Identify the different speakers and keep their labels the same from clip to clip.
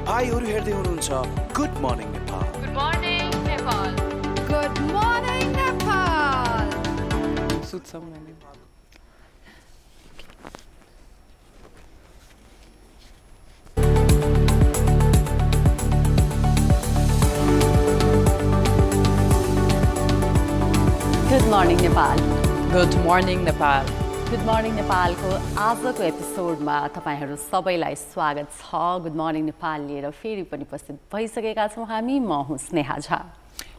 Speaker 1: भाइहरु हेर्दै हुनुहुन्छ good morning Nepal.
Speaker 2: Good morning Nepal.
Speaker 3: Good morning Nepal.
Speaker 4: सुत्छौँ मैले।
Speaker 3: Good morning Nepal.
Speaker 4: Good morning Nepal.
Speaker 3: Good morning नेपालको आजको एपिसोडमा तपाईँहरू सबैलाई स्वागत छ। गुड मर्निङ नेपाल लिएर फेरि पनि उपस्थित भइसकेका छौँ हामी। म हुँ स्नेहा झा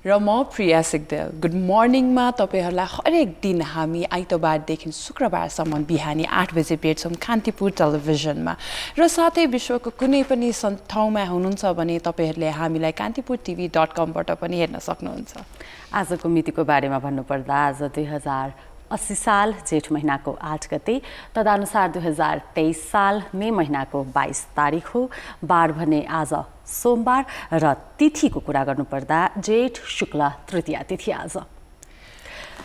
Speaker 4: र म प्रिया सिग्देल। गुड मर्निङमा तपाईँहरूलाई हरेक दिन हामी आइतबारदेखि शुक्रबारसम्म बिहानी 8 बजे भेट्छौँ कान्तिपुर टेलिभिजनमा। र साथै विश्वको कुनै पनि ठाउँमा हुनुहुन्छ भने तपाईँहरूले हामीलाई kantipurtv.com-बाट पनि हेर्न सक्नुहुन्छ।
Speaker 3: आजको मितिको बारेमा भन्नुपर्दा आज 2080 साल जेठ महिनाको 8 गते, तदनुसार 2023 साल मे महिनाको 22 तारिक हो। बार भने आज सोमबार र तिथिको कुरा गर्नुपर्दा जेठ शुक्ल तृतीया तिथि आज।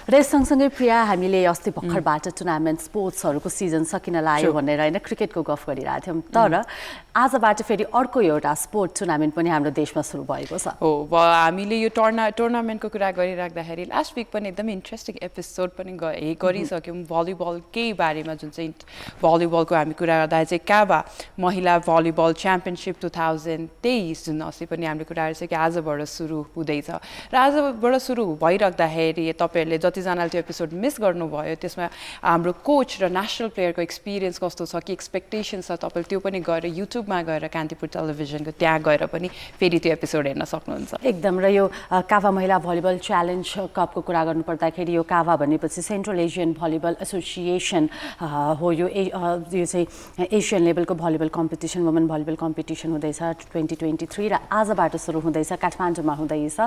Speaker 3: र यस सँगसँगै प्रिया, हामीले अस्ति भर्खरबाट टुर्नामेन्ट स्पोर्ट्सहरूको सिजन सकिन लाग्यो भनेर होइन क्रिकेटको गफ गरिरहेको थियौँ, तर आजबाट फेरि अर्को एउटा स्पोर्ट टुर्नामेन्ट पनि हाम्रो देशमा सुरु भएको छ।
Speaker 4: हो, हामीले यो टुर्नामेन्टको कुरा गरिराख्दाखेरि लास्ट विक पनि एकदमै इन्ट्रेस्टिङ एपिसोड पनि गरिसक्यौँ भलिबलकै बारेमा, जुन चाहिँ भलिबलको हामी कुरा गर्दा चाहिँ काबा महिला भलिबल च्याम्पियनसिप 2023 जुन अस्ति पनि हामीले कुरा गरिसक्यो आजबाट सुरु हुँदैछ। र आजबाट सुरु भइराख्दाखेरि तपाईँहरूले जतिजनाले त्यो एपिसोड मिस गर्नुभयो त्यसमा हाम्रो कोच र नेसनल प्लेयरको एक्सपिरियन्स कस्तो छ, के एक्सपेक्टेसन छ, तपाईँले त्यो पनि गएर युट्युबमा गएर कान्तिपुर टेलिभिजनको त्यहाँ गएर पनि फेरि त्यो एपिसोड हेर्न सक्नुहुन्छ। एकदम।
Speaker 3: र यो काभा महिला भलिबल च्यालेन्ज कपको कुरा गर्नुपर्दाखेरि यो काभा भनेपछि सेन्ट्रल एसियन भलिबल एसोसिएसन हो। यो चाहिँ एसियन लेभलको volleyball competition, women volleyball competition हुँदैछ 2023 र आजबाट सुरु हुँदैछ, काठमाडौँमा हुँदैछ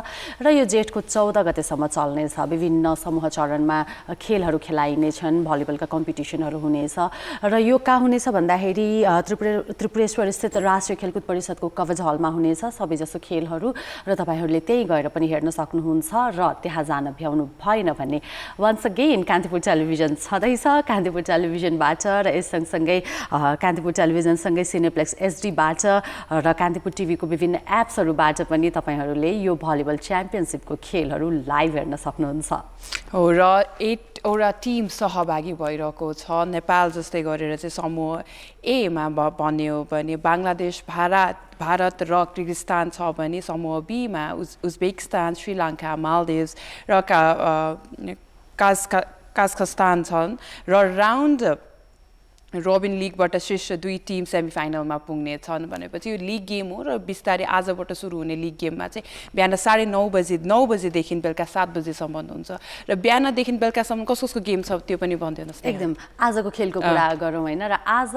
Speaker 3: र यो जेठको 14 गतेसम्म चल्नेछ। विभिन्न समूह चरणमा खेलहरू खेलाइनेछन्, भलिबलका कम्पिटिसनहरू हुनेछ। र यो कहाँ हुनेछ भन्दाखेरि त्रिपुरेश्वर स्थित राष्ट्रिय खेलकुद परिषदको कवच हलमा हुनेछ सबैजसो खेलहरू, र तपाईँहरूले त्यही गएर पनि हेर्न सक्नुहुन्छ। र त्यहाँ जान भ्याउनु भएन भने वन्स अगेन कान्तिपुर टेलिभिजन छँदैछ। कान्तिपुर टेलिभिजनबाट र यस सँगसँगै कान्तिपुर टेलिभिजनसँगै सिनेप्लेक्स एचडीबाट र कान्तिपुर टिभीको विभिन्न एप्सहरूबाट पनि तपाईँहरूले यो भलिबल च्याम्पियनसिपको खेलहरू लाइभ हेर्न सक्नुहुन्छ।
Speaker 4: हो, र 8 वटा टिम सहभागी भइरहेको छ। नेपाल जस्तै गरेर चाहिँ समूह एमा भन्यो भने बङ्गलादेश, भारत र किर्गिस्तान छ भने समूह बीमा उज्बेकिस्तान, श्रीलङ्का, मालदिभ्स र काजाखस्तान छन्। र राउन्ड रोबिन लिगबाट शीर्ष 2 टिम सेमिफाइनलमा पुग्ने छन् भनेपछि यो लिग गेम हो। र बिस्तारै आजबाट सुरु हुने लिग गेममा चाहिँ बिहान 9:30 बजेदेखि बेलुका 7 बजेसम्म हुन्छ। र बिहानदेखि बेलुकासम्म कसको गेम छ त्यो पनि भनिदिनुहोस्।
Speaker 3: एकदम। आजको खेलको कुरा गरौँ होइन, र आज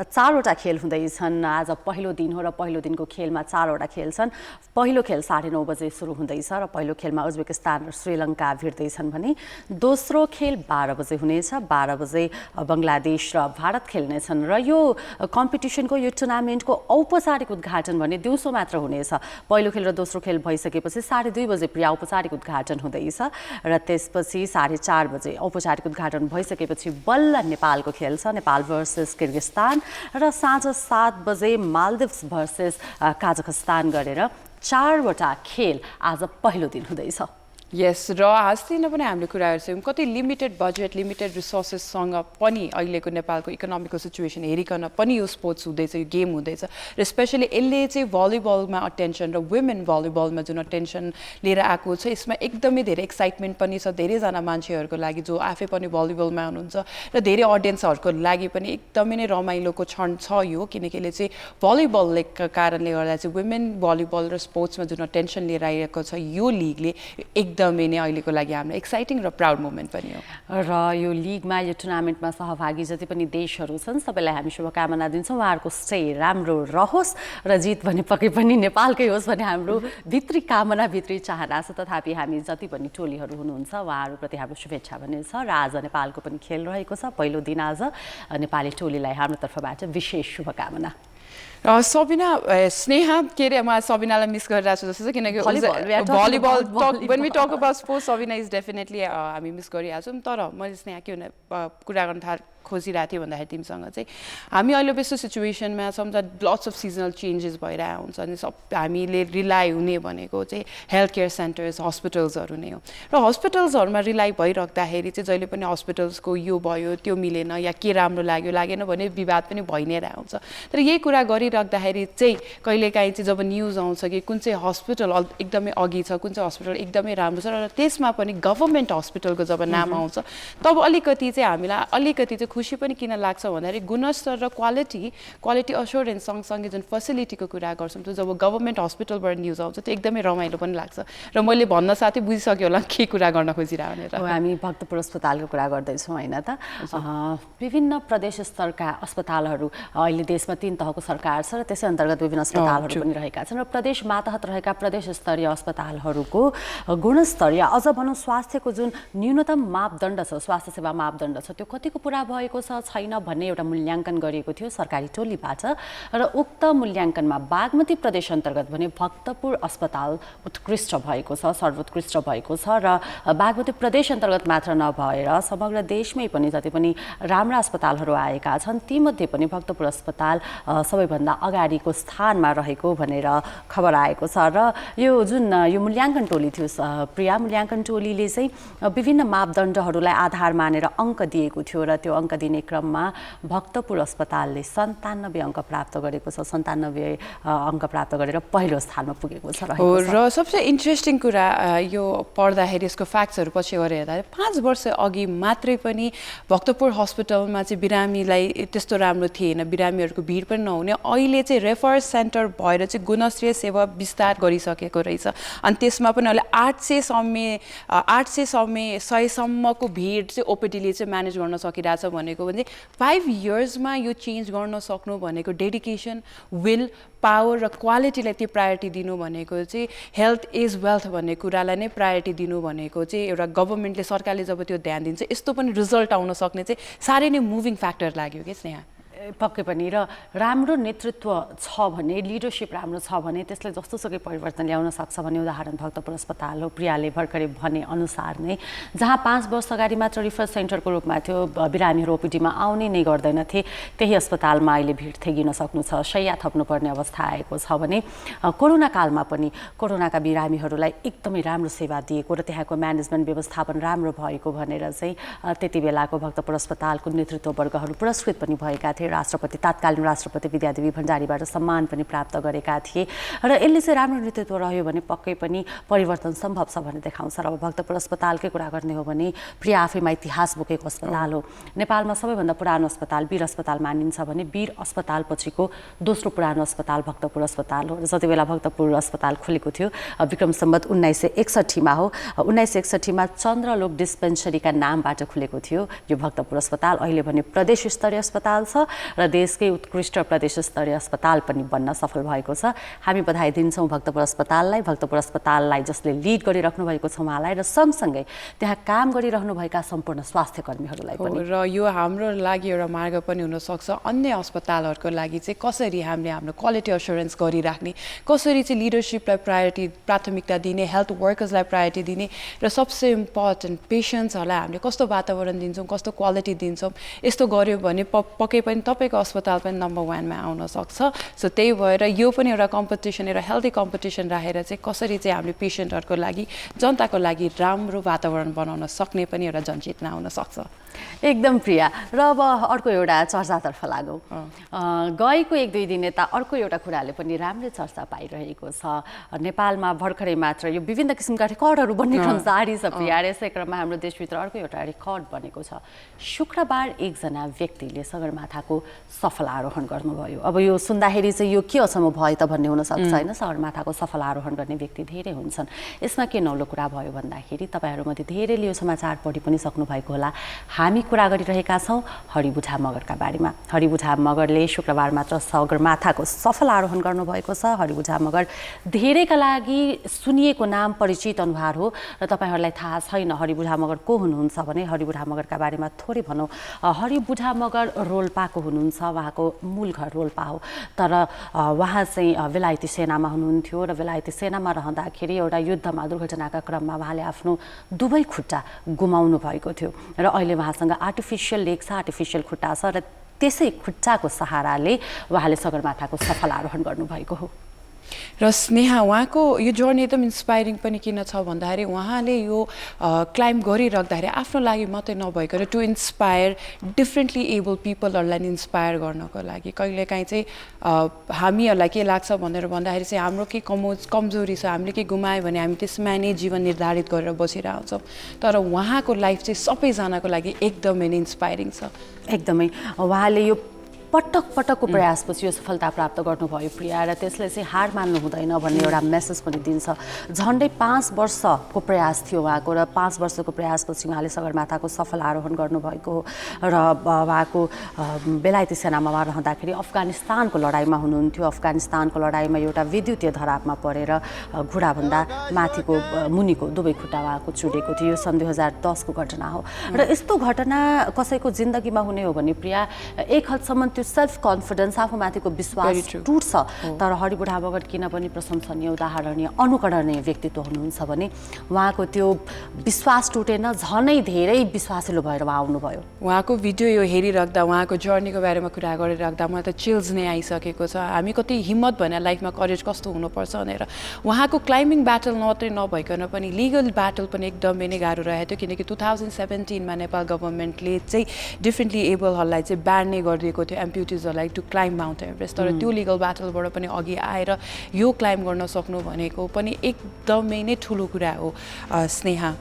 Speaker 3: 4वटा खेल हुँदैछन्। आज पहिलो दिन हो र पहिलो दिनको खेलमा 4वटा खेल छन्। पहिलो खेल 9:30 बजे सुरु हुँदैछ र पहिलो खेलमा उज्बेकिस्तान र श्रीलङ्का भिड्दैछन् भने दोस्रो खेल 12 बजे हुनेछ। 12 बजे बङ्गलादेश र भारत खेल्नेछन्। र यो कम्पिटिसनको यो टुर्नामेन्टको औपचारिक उद्घाटन भने दिउँसो मात्र हुनेछ। पहिलो खेल र दोस्रो खेल भइसकेपछि 2:30 बजे प्रिया औपचारिक उद्घाटन हुँदैछ र त्यसपछि 4:30 बजे औपचारिक उद्घाटन भइसकेपछि बल्ल नेपालको खेल छ, नेपाल भर्सेस किर्गिस्तान। र साँझ 7 बजे मालदिभ्स भर्सेस काजाखस्तान गरेर 4वटा खेल आज पहिलो दिन हुँदैछ।
Speaker 4: यस, र अस्ति नै पनि हामीले कुरा गर्छौँ कति लिमिटेड बजेट, लिमिटेड रिसोर्सेससँग पनि अहिलेको नेपालको इकोनोमिकल सिचुएसन हेरिकन पनि यो स्पोर्ट्स हुँदैछ, यो गेम हुँदैछ। र स्पेसली यसले चाहिँ भलिबलमा अटेन्सन र वुमेन भलिबलमा जुन अटेन्सन लिएर आएको छ यसमा एकदमै धेरै एक्साइटमेन्ट पनि छ धेरैजना मान्छेहरूको लागि जो आफै पनि भलिबलमा हुनुहुन्छ, र धेरै अडियन्सहरूको लागि पनि एकदमै नै रमाइलोको क्षण छ यो, किनकि यसले चाहिँ भलिबलको कारणले गर्दा चाहिँ वुमेन भलिबल र स्पोर्ट्समा जुन अटेन्सन लिएर आइरहेको छ यो लिगले एकदमै नै अहिलेको लागि हाम्रो एक्साइटिङ र प्राउड मोमेन्ट पनि हो।
Speaker 3: र यो लिगमा, यो टुर्नामेन्टमा सहभागी जति पनि देशहरू छन् सबैलाई हामी शुभकामना दिन्छौँ। उहाँहरूको स्टे राम्रो रहोस् र जित भने पक्कै पनि नेपालकै होस् भन्ने हाम्रो भित्री कामना, भित्री चाहना छ। तथापि हामी जति पनि टोलीहरू हुनुहुन्छ उहाँहरूप्रति हाम्रो शुभेच्छा भन्ने छ। र आज नेपालको पनि खेल रहेको छ, पहिलो दिन आज नेपाली टोलीलाई हाम्रो तर्फबाट विशेष शुभकामना।
Speaker 4: Sabina, Sneha, Sabina miss किनकि volleyball when we talk about sports, Sabina is definitely I mean miss गरि हाल्छौँ तर मैले स्नेहा के कुरा गर्न खोजिरहेको थिएँ भन्दाखेरि तिमीसँग चाहिँ हामी अहिले यस्तो सिचुएसनमा छौँ जहाँ लट्स अफ सिजनल चेन्जेस भइरहेको हुन्छ अनि सब हामीले रिलाइ हुने भनेको चाहिँ हेल्थ केयर सेन्टर्स हस्पिटल्सहरू नै हो र हस्पिटल्सहरूमा रिलाइ भइराख्दाखेरि चाहिँ जहिले पनि हस्पिटल्सको यो भयो त्यो मिलेन या के राम्रो लाग्यो लागेन भने विवाद पनि भइ नै रहेको हुन्छ तर यही कुरा गरिराख्दाखेरि चाहिँ कहिलेकाहीँ चाहिँ जब न्युज आउँछ कि कुन चाहिँ हस्पिटल एकदमै अघि छ कुन चाहिँ हस्पिटल एकदमै राम्रो छ र त्यसमा पनि गभर्मेन्ट हस्पिटलको जब नाम आउँछ तब अलिकति चाहिँ हामीलाई अलिकति चाहिँ खुसी पनि किन लाग्छ भन्दाखेरि गुणस्तर र क्वालिटी अस्योरेन्स सँगसँगै जुन फेसिलिटीको कुरा गर्छौँ त्यो जब गभर्मेन्ट हस्पिटलबाट न्युज आउँछ त्यो एकदमै रमाइलो पनि लाग्छ र मैले भन्न साथै बुझिसक्यो होला के कुरा गर्न खोजिरहेको भनेर
Speaker 3: हामी भक्तपुर अस्पतालको कुरा गर्दैछौँ होइन त विभिन्न प्रदेश स्तरका अस्पतालहरू अहिले देशमा 3 तहको सरकार छ र त्यसै अन्तर्गत विभिन्न अस्पतालहरू पनि रहेका छन् र प्रदेश मातहत रहेका प्रदेश स्तरीय अस्पतालहरूको गुणस्तर या अझ भनौँ स्वास्थ्यको जुन न्यूनतम मापदण्ड छ स्वास्थ्य सेवा मापदण्ड छ त्यो कतिको पुरा भएको छ छैन भन्ने एउटा मूल्याङ्कन गरिएको थियो सरकारी टोलीबाट र उक्त मूल्याङ्कनमा बागमती प्रदेश अन्तर्गत भने भक्तपुर अस्पताल उत्कृष्ट भएको छ सर्वोत्कृष्ट भएको छ र बागमती प्रदेश अन्तर्गत मात्र नभएर समग्र देशमै पनि जति पनि राम्रा अस्पतालहरू आएका छन् तीमध्ये पनि भक्तपुर अस्पताल सबैभन्दा अगाडिको स्थानमा रहेको भनेर खबर आएको छ र यो जुन यो मूल्याङ्कन टोली थियो प्रिया मूल्याङ्कन टोलीले चाहिँ विभिन्न मापदण्डहरूलाई आधार मानेर अङ्क दिएको थियो र त्यो अङ्क दिने क्रममा भक्तपुर अस्पतालले 97 अङ्क प्राप्त गरेको छ 97 अङ्क प्राप्त गरेर पहिलो स्थानमा पुगेको छ
Speaker 4: र सबसे इन्ट्रेस्टिङ कुरा यो पढ्दाखेरि यसको फ्याक्ट्सहरू पछि गएर हेर्दाखेरि 5 वर्ष अघि मात्रै पनि भक्तपुर हस्पिटलमा चाहिँ बिरामीलाई त्यस्तो राम्रो थिएन बिरामीहरूको भिड पनि नहुने अहिले चाहिँ रेफर सेन्टर भएर चाहिँ गुणस्तरीय सेवा विस्तार गरिसकेको रहेछ अनि त्यसमा पनि अहिले 800 100सम्मको भिड चाहिँ ओपिडीले चाहिँ म्यानेज गर्न सकिरहेछ भनेको भने 5 इयर्समा यो चेन्ज गर्न सक्नु भनेको डेडिकेसन विल पावर र क्वालिटीलाई त्यो प्रायोरिटी दिनु भनेको चाहिँ हेल्थ इज वेल्थ भन्ने कुरालाई नै प्रायोरिटी दिनु भनेको चाहिँ एउटा गभर्मेन्टले सरकारले जब त्यो ध्यान दिन्छ यस्तो पनि रिजल्ट आउन सक्ने चाहिँ साह्रै नै मुभिङ फ्याक्टर लाग्यो कि स्नेहा
Speaker 3: पक्कै पनि र राम्रो नेतृत्व छ भने लिडरसिप राम्रो छ भने त्यसले जस्तोसुकै परिवर्तन ल्याउन सक्छ भन्ने उदाहरण भक्तपुर अस्पताल हो प्रियाले भर्खरै भने अनुसार नै जहाँ 5 वर्ष अगाडि मात्र रिफर सेन्टरको रूपमा थियो बिरामीहरू ओपिडीमा आउने नै गर्दैनथे त्यही अस्पतालमा अहिले भिड थेगिन सक्नु छ शैय्या थप्नुपर्ने अवस्था आएको छ भने कोरोना कालमा पनि कोरोनाका बिरामीहरूलाई एकदमै राम्रो सेवा दिएको र त्यहाँको म्यानेजमेन्ट व्यवस्थापन राम्रो भएको भनेर चाहिँ त्यति बेलाको भक्तपुर अस्पतालको नेतृत्ववर्गहरू पुरस्कृत पनि भएका थिए तात्कालीन राष्ट्रपति विद्यादेवी भण्डारीबाट सम्मान पनि प्राप्त गरेका थिए र यसले चाहिँ राम्रो नेतृत्व रह्यो भने पक्कै पनि परिवर्तन सम्भव छ भन्ने देखाउँछ र अब भक्तपुर अस्पतालकै कुरा गर्ने हो भने प्रिया आफैमा इतिहास बोकेको अस्पताल हो नेपालमा सबैभन्दा पुरानो अस्पताल वीर अस्पताल मानिन्छ भने वीर अस्पताल पछिको दोस्रो पुरानो अस्पताल भक्तपुर अस्पताल हो र जति बेला भक्तपुर अस्पताल खुलेको थियो विक्रम सम्वत 1961 मा हो 1961 मा चन्द्रलोक डिस्पेन्सरीका नामबाट खुलेको थियो यो भक्तपुर अस्पताल अहिले भने प्रदेश स्तरीय अस्पताल छ र देशकै उत्कृष्ट प्रदेश स्तरीय अस्पताल पनि बन्न सफल भएको छ हामी बधाई दिन्छौँ भक्तपुर अस्पताललाई जसले लिड गरिराख्नु भएको छ उहाँलाई र सँगसँगै त्यहाँ काम गरिरहनुभएका सम्पूर्ण स्वास्थ्य कर्मीहरूलाई पनि
Speaker 4: र यो हाम्रो लागि एउटा मार्ग पनि हुनसक्छ अन्य अस्पतालहरूको लागि चाहिँ कसरी हामीले हाम्रो क्वालिटी एस्योरेन्स गरिराख्ने कसरी चाहिँ लिडरसिपलाई प्राथमिकता दिने हेल्थ वर्कर्सलाई प्रायोरिटी दिने र सबसे इम्पोर्टेन्ट पेसेन्ट्सहरूलाई हामीले कस्तो वातावरण दिन्छौँ कस्तो क्वालिटी दिन्छौँ यस्तो गऱ्यो भने पक्कै पनि तपाईँको अस्पताल पनि नम्बर 1 मा आउन सक्छ सो त्यही भएर यो पनि एउटा कम्पिटिसन एउटा हेल्दी कम्पिटिसन राखेर चाहिँ कसरी चाहिँ हामीले पेसेन्टहरूको लागि जनताको लागि राम्रो वातावरण बनाउन सक्ने पनि एउटा जनचेतना आउन सक्छ
Speaker 3: एकदम प्रिया र अब अर्को एउटा चर्चातर्फ लागौँ गएको 1-2 दिन यता अर्को एउटा कुराले पनि राम्रै चर्चा पाइरहेको छ नेपालमा भर्खरै मात्र यो विभिन्न किसिमका रेकर्डहरू बन्ने क्रम जारी छ प्रिया यसै क्रममा हाम्रो देशभित्र अर्को एउटा रेकर्ड बनेको छ शुक्रबार एकजना व्यक्तिले सगरमाथाको सफल आरोहण गर्नुभयो अब यो सुन्दाखेरि चाहिँ यो के अचम्म भयो त भन्ने हुनसक्छ होइन सगरमाथाको सफल आरोहण गर्ने व्यक्ति धेरै हुन्छन् यसमा के नौलो कुरा भयो भन्दाखेरि तपाईँहरूमध्ये धेरैले यो समाचार पढि पनि सक्नुभएको होला हामी कुरा गरिरहेका छौँ हरिबुढा मगरका बारेमा हरिबुढा मगरले शुक्रबार मात्र सगरमाथाको सफल आरोहण गर्नुभएको छ हरिबुढा मगर धेरैका लागि सुनिएको नाम परिचित अनुहार हो र तपाईँहरूलाई थाहा छैन हरिबुढा मगर को हुनुहुन्छ भने हरिबुढा मगरका बारेमा थोरै भनौँ हरिबुढा मगर रोल्पाको हुनुहुन्छ उहाँको मूल घर रोल्पा हो तर उहाँ चाहिँ बेलायती सेनामा हुनुहुन्थ्यो र बेलायती सेनामा रहँदाखेरि एउटा युद्धमा दुर्घटनाका क्रममा उहाँले आफ्नो दुवै खुट्टा गुमाउनु भएको थियो र अहिले उहाँसँग आर्टिफिसियल लेग छ आर्टिफिसियल खुट्टा छ र त्यसै खुट्टाको सहाराले उहाँले सगरमाथाको सफल आरोहण गर्नुभएको हो
Speaker 4: र स्नेहा उहाँको यो जर्नी एकदम इन्स्पायरिङ पनि किन छ भन्दाखेरि उहाँले यो क्लाइम्ब गरिराख्दाखेरि आफ्नो लागि मात्रै नभइकन टु इन्स्पायर डिफ्रेन्टली एबल पिपलहरूलाई इन्स्पायर गर्नको लागि कहिलेकाहीँ चाहिँ हामीहरूलाई के लाग्छ भनेर भन्दाखेरि चाहिँ हाम्रो के कमजोरी छ हामीले के गुमायो भने हामी त्यसमा नै जीवन निर्धारित गरेर बसिरहन्छौँ तर उहाँको लाइफ चाहिँ सबैजनाको लागि एकदमै नै इन्स्पायरिङ छ
Speaker 3: एकदमै उहाँले यो पटकको प्रयासपछि यो सफलता प्राप्त गर्नुभयो प्रिया र त्यसले चाहिँ हार मान्नु हुँदैन भन्ने एउटा मेसेज पनि दिन्छ झन्डै 5 वर्षको प्रयास थियो उहाँको र 5 वर्षको प्रयासपछि उहाँले सगरमाथाको सफल आरोहण गर्नुभएको हो र उहाँको बेलायती सेनामा रहँदाखेरि अफगानिस्तानको लडाइँमा हुनुहुन्थ्यो अफगानिस्तानको लडाइँमा एउटा विद्युतीय धरापमा परेर घुँडाभन्दा माथिको मुनिको दुवै खुट्टा उहाँको चुडेको थियो यो सन् 2010 को घटना हो र यस्तो घटना कसैको जिन्दगीमा हुने हो भने प्रिया एक हदसम्म सेल्फ कन्फिडेन्स आफूमाथिको विश्वास टुट्छ तर हरिबुढा मगर किन पनि प्रशंसनीय उदाहरणीय अनुकरणीय व्यक्तित्व हुनुहुन्छ भने उहाँको त्यो विश्वास टुटेन झनै धेरै विश्वासिलो भएर उहाँ आउनुभयो
Speaker 4: उहाँको भिडियो यो हेरिराख्दा उहाँको जर्नीको बारेमा कुरा गरिराख्दा मलाई त चिल्स नै आइसकेको छ हामी कति हिम्मत भने लाइफमा करेज कस्तो हुनुपर्छ भनेर उहाँको क्लाइम्बिङ ब्याटल मात्रै नभइकन पनि लिगल ब्याटल पनि एकदमै नै गाह्रो रहेको थियो किनकि 2017 मा नेपाल गभर्मेन्टले चाहिँ डिफ्रेन्टली एबलहरूलाई चाहिँ ब्यान नै गरिदिएको थियो एम्प्युटिजहरूलाई टु क्लाइम्ब माउन्ट एभरेस्ट तर त्यो लिगल ब्याटलबाट पनि अघि आएर यो क्लाइम्ब गर्न सक्नु भनेको पनि एकदमै नै ठुलो कुरा हो स्नेहा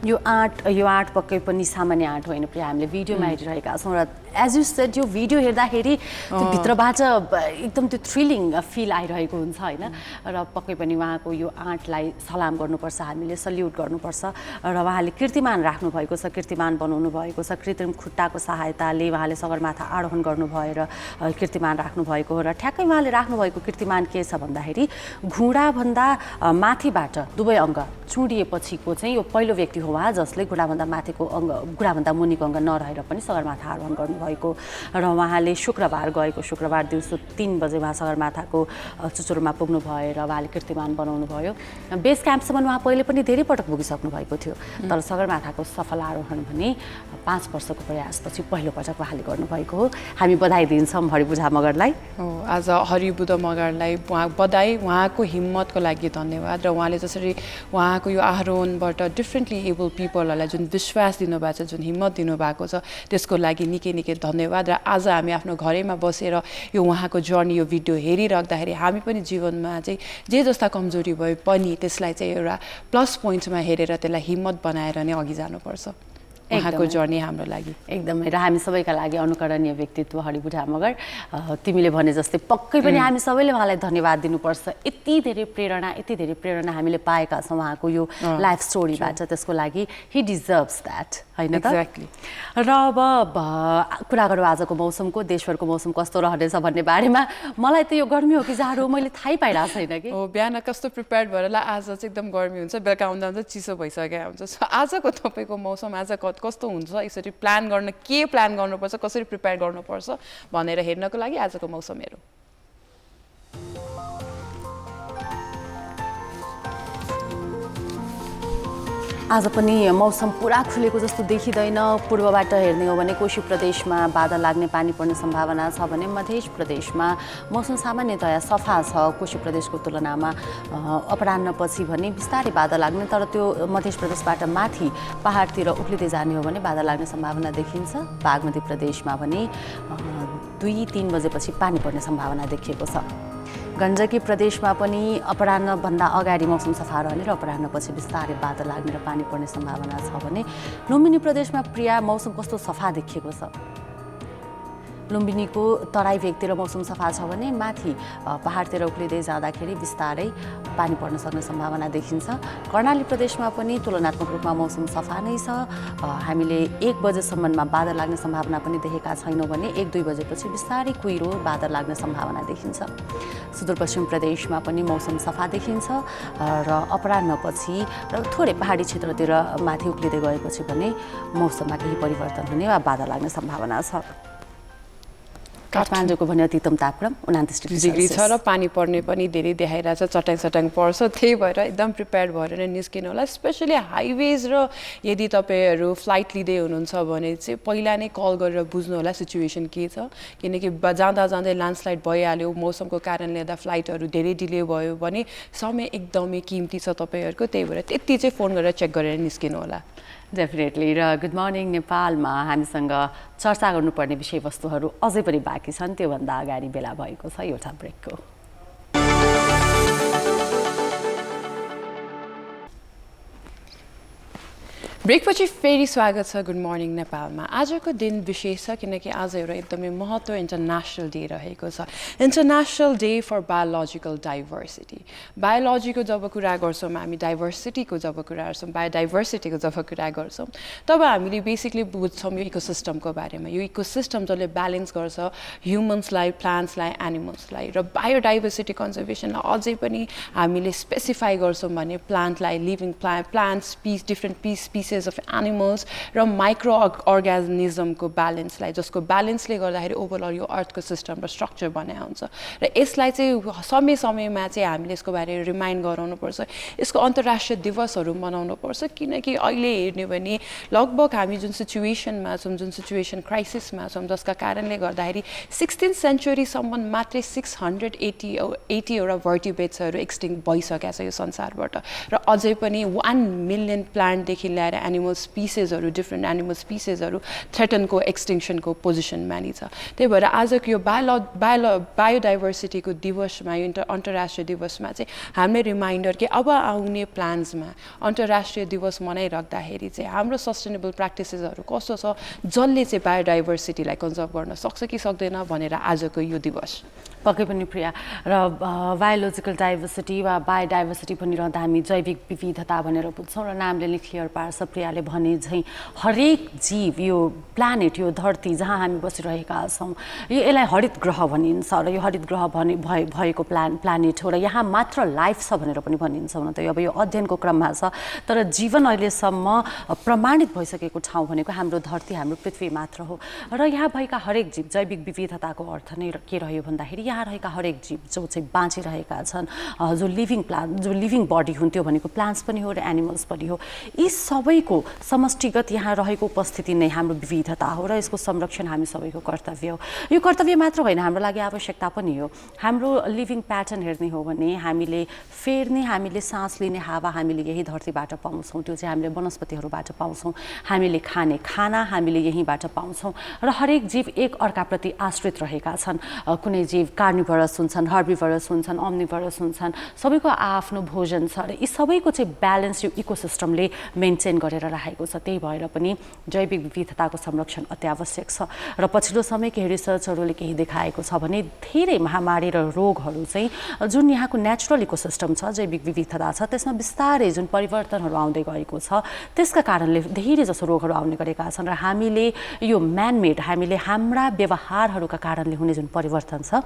Speaker 3: यो आँट पक्कै पनि सामान्य आँट होइन प्रिया हामीले भिडियोमा हेरिरहेका छौँ र एज यु सेड यो भिडियो हेर्दाखेरि त्यो भित्रबाट एकदम त्यो थ्रिलिङ फिल आइरहेको हुन्छ होइन र पक्कै पनि उहाँको यो आँटलाई सलाम गर्नुपर्छ हामीले सल्युट गर्नुपर्छ र उहाँले कीर्तिमान राख्नुभएको छ कीर्तिमान बनाउनु भएको छ कृत्रिम खुट्टाको सहायताले उहाँले सगरमाथा आरोहण गर्नुभयो र कीर्तिमान राख्नुभएको हो र ठ्याक्कै उहाँले राख्नुभएको कीर्तिमान के छ भन्दाखेरि घुँडाभन्दा माथिबाट दुवै अङ्ग चुडिएपछिको चाहिँ यो पहिलो व्यक्ति हो उहाँ जसले घुँडाभन्दा माथिको अङ्ग घुँडाभन्दा मुनिको अङ्ग नरहेर पनि सगरमाथा आरोहण गर्नुभएको र उहाँले शुक्रबार दिउँसो 3 बजे उहाँ सगरमाथाको चुचुरोमा पुग्नु भयो र उहाँले कीर्तिमान बनाउनु भयो बेस क्याम्पसम्म उहाँ पहिले पनि धेरै पटक पुगिसक्नु भएको थियो तर सगरमाथाको सफल आरोहण भने 5 वर्षको प्रयासपछि पहिलो पटक उहाँले गर्नुभएको हो हामी बधाई दिन्छौँ हरिबुढा मगरलाई
Speaker 4: आज हरिबुढा मगरलाई बधाई उहाँको हिम्मतको लागि धन्यवाद र उहाँले जसरी उहाँको यो आरोहणबाट डिफ्रेन्टली एबल पिपलहरूलाई जुन विश्वास दिनुभएको छ जुन हिम्मत दिनुभएको छ त्यसको लागि निकै धन्यवाद र आज हामी आफ्नो घरैमा बसेर यो उहाँको जर्नी यो भिडियो हेरिराख्दाखेरि हामी पनि जीवनमा चाहिँ जे जस्ता कमजोरी भए पनि त्यसलाई चाहिँ एउटा प्लस पोइन्टमा हेरेर त्यसलाई हिम्मत बनाएर नै अघि जानुपर्छ उहाँको जर्नी हाम्रो लागि
Speaker 3: एकदमै र हामी सबैका लागि अनुकरणीय व्यक्तित्व हरिबुढा मगर तिमीले भने जस्तै पक्कै पनि हामी सबैले उहाँलाई धन्यवाद दिनुपर्छ यति धेरै प्रेरणा हामीले पाएका छौँ उहाँको यो लाइफ स्टोरीबाट त्यसको लागि हि डिजर्भ्स द्याट होइन त
Speaker 4: एक्ज्याक्टली
Speaker 3: र अब कुरा गरौँ आजको मौसमको देशभरको मौसम कस्तो रहनेछ भन्ने बारेमा मलाई त यो गर्मी हो कि जाडो मैले थाहै पाइरहेको छैन कि
Speaker 4: बिहान कस्तो प्रिपेयर्ड भएर आज चाहिँ एकदम गर्मी हुन्छ बेलुका आउँदा चिसो भइसकेको हुन्छ सो आजको तपाईँको मौसम आज कस्तो हुन्छ यसरी प्लान गर्नुपर्छ कसरी प्रिपेयर गर्नुपर्छ भनेर हेर्नको लागि आजको मौसम हेरौँ
Speaker 3: आज पनि मौसम पुरा खुलेको जस्तो देखिँदैन पूर्वबाट हेर्ने हो भने कोशी प्रदेशमा बादल लाग्ने पानी पर्ने सम्भावना छ भने मध्य प्रदेशमा मौसम सामान्यतया सफा छ कोशी प्रदेशको तुलनामा अपराह्नपछि भने बिस्तारै बादल लाग्ने तर त्यो मध्य प्रदेशबाट माथि पहाडतिर उक्लिँदै जाने हो भने बादल लाग्ने सम्भावना देखिन्छ बागमती प्रदेशमा भने 2-3 बजेपछि पानी पर्ने सम्भावना देखिएको छ गण्डकी प्रदेशमा पनि अपराह्नभन्दा अगाडि मौसम सफा रहने र अपराह्नपछि बिस्तारै बादल लाग्ने र पानी पर्ने सम्भावना छ भने लुम्बिनी प्रदेशमा प्रिया मौसम कस्तो सफा देखिएको छ लुम्बिनीको तराई भेगतिर मौसम सफा छ भने माथि पहाडतिर उक्लिँदै जाँदाखेरि बिस्तारै पानी पर्न सक्ने सम्भावना देखिन्छ कर्णाली प्रदेशमा पनि तुलनात्मक रूपमा मौसम सफा नै छ हामीले 1 बजेसम्ममा बादल लाग्ने सम्भावना पनि देखेका छैनौँ भने 1-2 बजेपछि बिस्तारै कुहिरो बादल लाग्ने सम्भावना देखिन्छ सुदूरपश्चिम प्रदेशमा पनि मौसम सफा देखिन्छ र अपराह्नपछि र थोरै पहाडी क्षेत्रतिर माथि उक्लिँदै गएपछि भने मौसममा केही परिवर्तन हुने वा बादल लाग्ने सम्भावना छ काठमाडौँको भने अतितम तापक्रम 29
Speaker 4: डिग्री छ र पानी पर्ने पनि धेरै देखाइरहेछ, चट्याङ पर्छ। त्यही भएर एकदम प्रिपेयर्ड भएर निस्किनु होला। स्पेसली हाइवेज र यदि तपाईँहरू फ्लाइट लिँदै हुनुहुन्छ भने चाहिँ पहिला नै कल गरेर बुझ्नु होला सिचुएसन के छ, किनकि जाँदा जाँदै ल्यान्डस्लाइड भइहाल्यो, मौसमको कारणले गर्दा फ्लाइटहरू धेरै डिले भयो भने समय एकदमै कीमती छ तपाईँहरूको। त्यही भएर त्यति चाहिँ फोन गरेर चेक गरेर निस्किनु होला।
Speaker 3: डेफिनेटली। र गुड मर्निङ नेपालमा हामीसँग चर्चा गर्नुपर्ने विषयवस्तुहरू अझै पनि बाँकी छन्। त्योभन्दा अगाडि बेला भएको छ एउटा ब्रेकको।
Speaker 4: ब्रेकपछि फेरि स्वागत छ गुड मर्निङ नेपालमा। आजको दिन विशेष छ किनकि आज एउटा एकदमै महत्त्व इन्टरनेसनल डे रहेको छ, international day for biological diversity. बायोलोजीको जब कुरा गर्छौँ हामी, डाइभर्सिटीको जब कुरा गर्छौँ, बायोडाइभर्सिटीको जब कुरा गर्छौँ, तब हामीले बेसिकली बुझ्छौँ यो इकोसिस्टमको बारेमा। यो इकोसिस्टम जसले ब्यालेन्स गर्छ ह्युमन्सलाई, प्लान्ट्सलाई, एनिमल्सलाई। र बायोडाइभर्सिटी कन्जर्भेसनलाई अझै पनि हामीले स्पेसिफाई गर्छौँ भने प्लान्टलाई, living plants, different species of animals र माइक्रो अर्गानिजमको ब्यालेन्सलाई, जसको ब्यालेन्सले गर्दाखेरि ओभरअल यो अर्थको सिस्टम र स्ट्रक्चर बनाएको हुन्छ। र यसलाई चाहिँ समय समयमा चाहिँ हामीले यसको बारेमा रिमाइन्ड गराउनुपर्छ, यसको अन्तर्राष्ट्रिय दिवसहरू मनाउनुपर्छ। किनकि अहिले हेर्ने भने लगभग हामी जुन सिचुएसनमा छौँ, जुन सिचुएसन क्राइसिसमा छौँ, जसका कारणले गर्दाखेरि 16th सेन्चुरीसम्म मात्रै 680वटा भर्टिब्रेट्सहरू एक्सटिङ भइसकेको छ यो संसारबाट। र अझै पनि 1 मिलियन प्लान्टदेखि ल्याएर एनिमल स्पिसिसहरू, डिफ्रेन्ट एनिमल स्पिसिसहरू थ्रेटनको एक्सटिङसनको पोजिसनमा नि छ। त्यही भएर आजको यो बायोडाइभर्सिटीको दिवसमा, यो अन्तर्राष्ट्रिय दिवसमा चाहिँ हामीले रिमाइन्डर कि अब आउने प्लान्समा अन्तर्राष्ट्रिय दिवस मनाइराख्दाखेरि चाहिँ हाम्रो सस्टेनेबल प्र्याक्टिसेसहरू कस्तो छ, जसले चाहिँ बायोडाइभर्सिटीलाई कन्जर्भ गर्न सक्छ कि सक्दैन भनेर आजको यो दिवस।
Speaker 3: पक्कै पनि प्रिया। र बायोलोजिकल डाइभर्सिटी वा बायोडाइभर्सिटी भनिरहँदा हामी जैविक विविधता भनेर बुझ्छौँ र नामले नै क्लियर पार्छ। प्रियाले भने झैँ हरेक जीव, यो प्लानेट, यो धरती जहाँ हामी बसिरहेका छौँ, यसलाई हरित ग्रह भनिन्छ र यो हरित ग्रह भएको प्लानेट हो र यहाँ मात्र लाइफ छ भनेर पनि भनिन्छ। हुन त अब यो अध्ययनको क्रममा छ, तर जीवन अहिलेसम्म प्रमाणित भइसकेको ठाउँ भनेको हाम्रो धरती, हाम्रो पृथ्वी मात्र हो। र यहाँ भएका हरेक जीव, जैविक विविधताको अर्थ नै के रह्यो भन्दाखेरि यहाँ रहेका हरेक जीव जो चाहिँ बाँचिरहेका छन्, जो लिभिङ बडी हुन्थ्यो भनेको प्लान्ट्स पनि हो र एनिमल्स पनि हो, यी सबैको समष्टिगत यहाँ रहेको उपस्थिति नै हाम्रो विविधता हो र यसको संरक्षण हामी सबैको कर्तव्य हो। यो कर्तव्य मात्र होइन, हाम्रो लागि आवश्यकता पनि हो। हाम्रो लिभिङ प्याटर्न हेर्ने हो भने हामीले फेर्ने, हामीले सास लिने हावा हामीले यही धरतीबाट पाउँछौँ, त्यो चाहिँ हामीले वनस्पतिहरूबाट पाउँछौँ। हामीले खाने खाना हामीले यहीँबाट पाउँछौँ र हरेक जीव एक अर्काप्रति आश्रित रहेका छन्। कुनै जीव कार्निभरस हुन्छन्, हर्बिभरस हुन्छन्, अम्निभरस हुन्छन्, सबैको आफ्नो भोजन छ र यी सबैको चाहिँ ब्यालेन्स यो इकोसिस्टमले मेन्टेन गरेर राखेको छ। त्यही भएर पनि जैविक विविधताको संरक्षण अत्यावश्यक छ। र पछिल्लो समय केही रिसर्चहरूले केही देखाएको छ भने धेरै महामारी र रोगहरू चाहिँ जुन यहाँको नेचुरल इकोसिस्टम छ, जैविक विविधता छ, त्यसमा बिस्तारै जुन परिवर्तनहरू आउँदै गएको छ, त्यसका कारणले धेरै जसो रोगहरू आउने गरेका छन्। र हामीले यो म्यानमेड, हामीले हाम्रा व्यवहारहरूका कारणले हुने जुन परिवर्तन छ,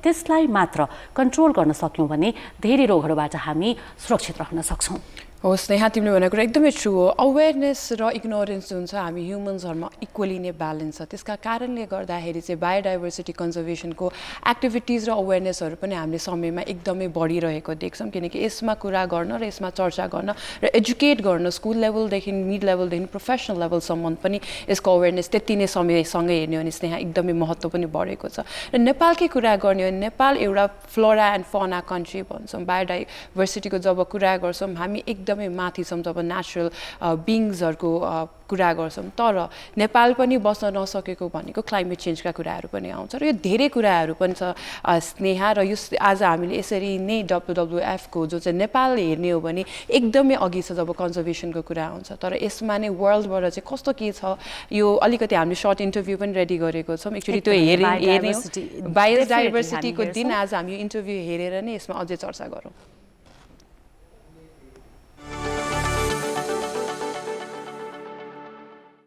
Speaker 3: त्यसलाई मात्र कन्ट्रोल गर्न सक्यौँ भने धेरै रोगहरूबाट हामी सुरक्षित रहन सक्छौँ।
Speaker 4: हो स्नेहा, तिमीले भनेको कुरा एकदमै ट्रु हो। अवेरनेस र इग्नोरेन्स जुन छ हामी ह्युमन्सहरूमा इक्वली नै ब्यालेन्स छ। त्यसका कारणले गर्दाखेरि चाहिँ बायोडाइभर्सिटी कन्जर्भेसनको एक्टिभिटिज र अवेरनेसहरू पनि हामीले समयमा एकदमै बढिरहेको देख्छौँ। किनकि यसमा कुरा गर्न र यसमा चर्चा गर्न र एजुकेट गर्न स्कुल लेभलदेखि, मिड लेभलदेखि प्रोफेसनल लेभलसम्म पनि यसको अवेरनेस त्यति नै समयसँगै हेर्ने हो भने स्नेहा एकदमै महत्त्व पनि बढेको छ। र नेपालकै कुरा गर्ने हो भने नेपाल एउटा फ्लोरा एन्ड फौना कन्ट्री भन्छौँ। बायोडाइभर्सिटीको जब कुरा गर्छौँ हामी एकदमै माथि छौँ जब नेचुरल बिङ्सहरूको कुरा गर्छौँ। तर नेपाल पनि बस्न नसकेको भनेको क्लाइमेट चेन्जका कुराहरू पनि आउँछ र यो धेरै कुराहरू पनि छ स्नेहा। र यो आज हामीले यसरी नै WWF को जो चाहिँ नेपाल हेर्ने हो भने एकदमै अघि छ जब कन्जर्भेसनको कुरा आउँछ। तर यसमा नै वर्ल्डबाट चाहिँ कस्तो के छ, यो अलिकति हामीले सर्ट इन्टरभ्यू पनि रेडी गरेको छौँ। एक्चुअली त्यो हेर्ने बायोडाइभर्सिटीको दिन आज हामी यो इन्टरभ्यू हेरेर नै यसमा अझै चर्चा गरौँ।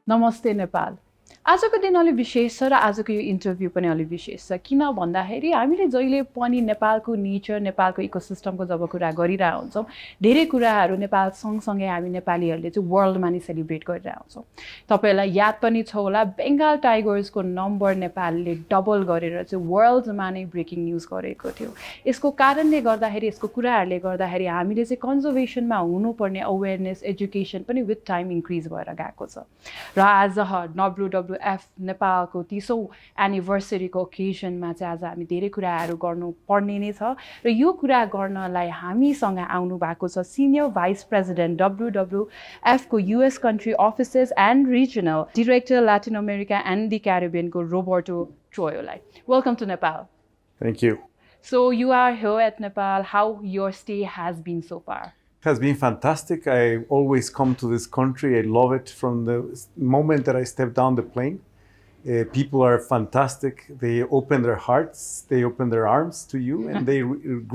Speaker 4: नमस्ते नेपाल। आजको दिन अलि विशेष छ र आजको यो इन्टरभ्यू पनि अलि विशेष छ किन भन्दाखेरि हामीले जहिले पनि नेपालको नेचर नेपालको इकोसिस्टमको जब कुरा गरिरहेको हुन्छौँ धेरै कुराहरू नेपाल सँगसँगै हामी नेपालीहरूले चाहिँ वर्ल्डमा नि सेलिब्रेट गरिरहेको हुन्छौँ तपाईँलाई याद पनि छ होला बेङ्गाल टाइगर्सको नम्बर नेपालले डबल गरेर चाहिँ वर्ल्डमा नै ब्रेकिङ न्युज गरेको थियो यसको कारणले गर्दाखेरि यसको कुराहरूले गर्दाखेरि हामीले चाहिँ कन्जर्भेसनमा हुनुपर्ने अवेरनेस एजुकेसन पनि विथ टाइम इन्क्रिज भएर गएको छ र आज WWF नेपालको 30औं एनिभर्सरीको ओकेजनमा चाहिँ आज हामी धेरै कुराहरू गर्नुपर्ने नै छ र यो कुरा गर्नलाई हामीसँग आउनु भएको छ सिनियर भाइस प्रेसिडेन्ट WWF को US country offices and regional director Latin America and the क्यारिबियनको रोबर्टो ट्रोयोलाई welcome to Nepal
Speaker 5: Thank you.
Speaker 4: So you are here at Nepal. How your stay has been so far?
Speaker 5: It has been fantastic. I always come to this country. I love it from the moment that I step down the plane. People are fantastic. They open their hearts, they open their arms to you, and they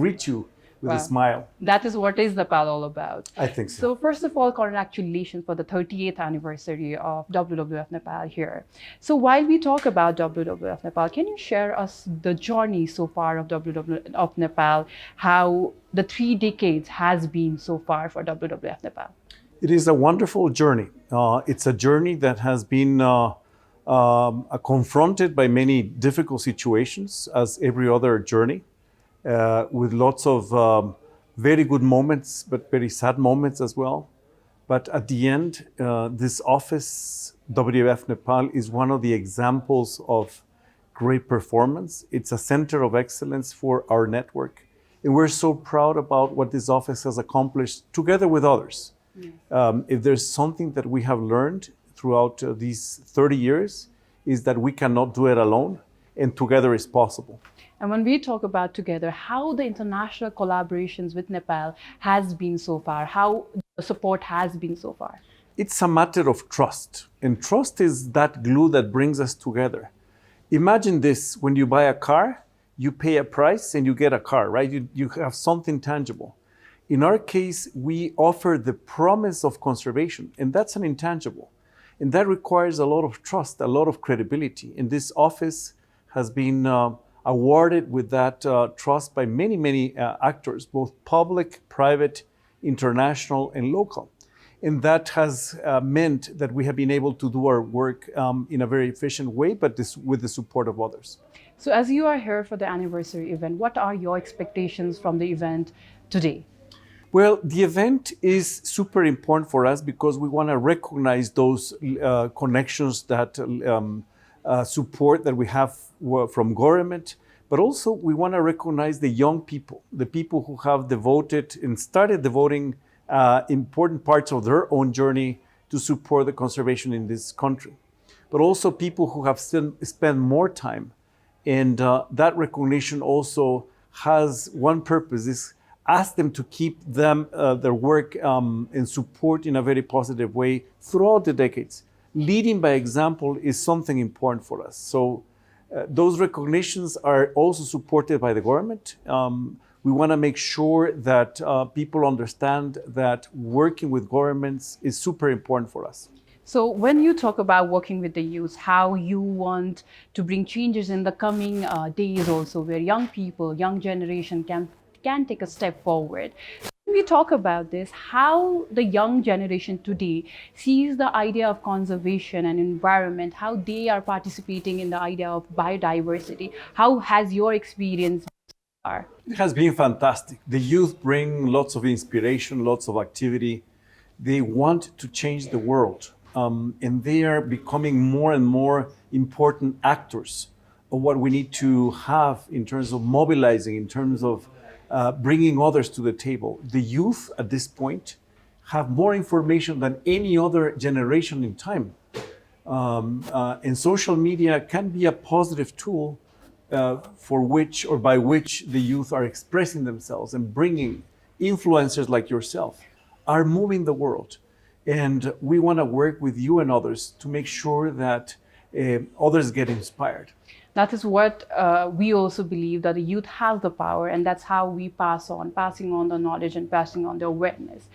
Speaker 5: greet you with a smile.
Speaker 4: That is what is Nepal all about.
Speaker 5: I think so.
Speaker 4: So first of all, congratulations for the 38th anniversary of WWF Nepal here. So while we talk about WWF Nepal, can you share us the journey so far of WWF Nepal, how the 3 decades has been so far for WWF Nepal?
Speaker 5: It is a wonderful journey. It's a journey that has been confronted by many difficult situations as every other journey. With lots of very good moments, but very sad moments as well. But at the end, this office, WWF Nepal, is one of the examples of great performance. It's a center of excellence for our network. And we're so proud about what this office has accomplished together with others. If there's something that we have learned throughout these 30 years, is that we cannot do it alone, and together is possible.
Speaker 4: And when we talk about together, how the international collaborations with Nepal has been so far, how the support has been so far?
Speaker 5: It's a matter of trust. And trust is that glue that brings us together. Imagine this, when you buy a car, you pay a price and you get a car, right? You have something tangible. In our case, we offer the promise of conservation, and that's an intangible. And that requires a lot of trust, a lot of credibility. And this office has been awarded with that trust by many, many actors, both public, private, international, and local. And that has meant that we have been able to do our work in a very efficient way, but with the support of others.
Speaker 4: So as you are here for the anniversary event, what are your expectations from the event today?
Speaker 5: Well, the event is super important for us because we want to recognize those connections that support that we have from government, but also we want to recognize the young people, the people who have devoted and started devoting important parts of their own journey to support the conservation in this country, but also people who have still spent more time. And that recognition also has one purpose, is ask them to keep their work and support in a very positive way throughout the decades. Leading by example is something important for us. So those recognitions are also supported by the government. We want to make sure that people understand that working with governments is super important for us.
Speaker 4: So when you talk about working with the youth, how you want to bring changes in the coming days also, where young people, young generation can take a step forward. When we talk about this, how the young generation today sees the idea of conservation and environment, how they are participating in the idea of biodiversity, how has your experience been so far?
Speaker 5: It has been fantastic. The youth bring lots of inspiration, lots of activity. They want to change the world, and they are becoming more and more important actors of what we need to have in terms of mobilizing, in terms of bringing others to the table. The youth at this point have more information than any other generation in time. And social media can be a positive tool for which or by which the youth are expressing themselves and bringing influencers like yourself are moving the world. And we want to work with you and others to make sure that others get inspired.
Speaker 4: That is what we also believe, that the youth has the power, and that's how we passing on the knowledge and passing on the awareness.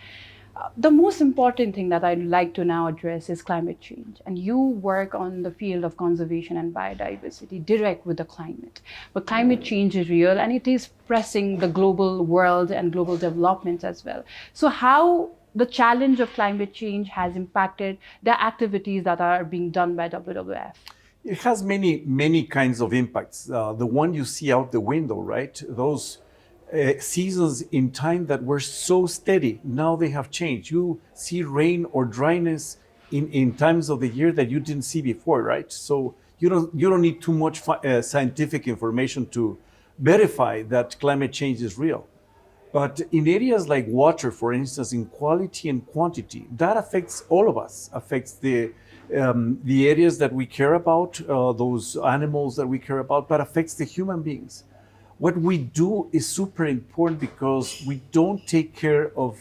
Speaker 6: The most important thing that I'd like to now address is climate change. And you work on the field of conservation and biodiversity, direct with the climate. But climate change is real and it is pressing the global world and global development as well. So how the challenge of climate change has impacted the activities that are being done by WWF?
Speaker 5: It has many kinds of impacts. The one you see out the window, right? Those seasons in time that were so steady, now they have changed. You see rain or dryness in times of the year that you didn't see before, right? So you don't need too much scientific information to verify that climate change is real. But in areas like water, for instance, in quality and quantity, that affects all of us, affects the areas that we care about, those animals that we care about, but affects the human beings. What we do is super important because we don't take care of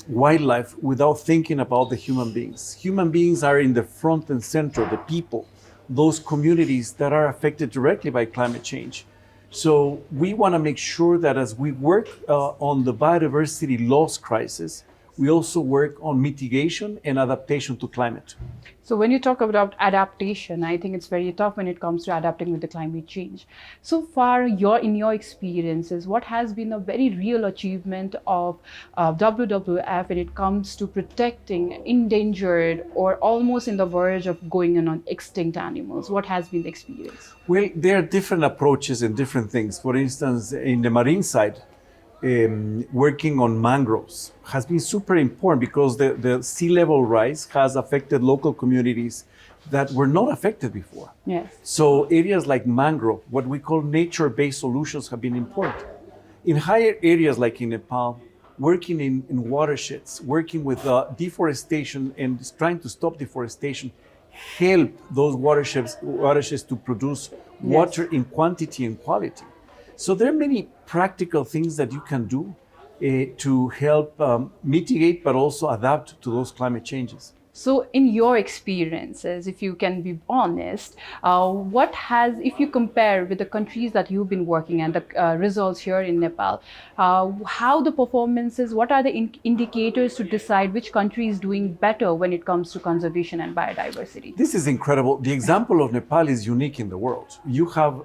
Speaker 5: wildlife without thinking about the human beings. Human beings are in the front and center, the people, those communities that are affected directly by climate change. So we want to make sure that as we work on the biodiversity loss crisis, we also work on mitigation and adaptation to climate.
Speaker 6: So when you talk about adaptation, I think it's very tough when it comes to adapting with the climate change. So far, in your experiences, what has been a very real achievement of WWF when it comes to protecting endangered or almost in the verge of going on extinct animals? What has been the experience?
Speaker 5: Well, there are different approaches and different things. For instance, in the marine side, working on mangroves has been super important because the sea level rise has affected local communities that were not affected before.
Speaker 6: Yes.
Speaker 5: So areas like mangrove, what we call nature-based solutions, have been important. In higher areas like in Nepal, working in watersheds, working with deforestation and trying to stop deforestation, help those watersheds to produce water in quantity and quality. So there are many practical things that you can do to help mitigate, but also adapt to those climate changes.
Speaker 6: So in your experiences, if you can be honest, if you compare with the countries that you've been working and the results here in Nepal, how the performances, what are the indicators to decide which country is doing better when it comes to conservation and biodiversity?
Speaker 5: This is incredible. The example of Nepal is unique in the world. You have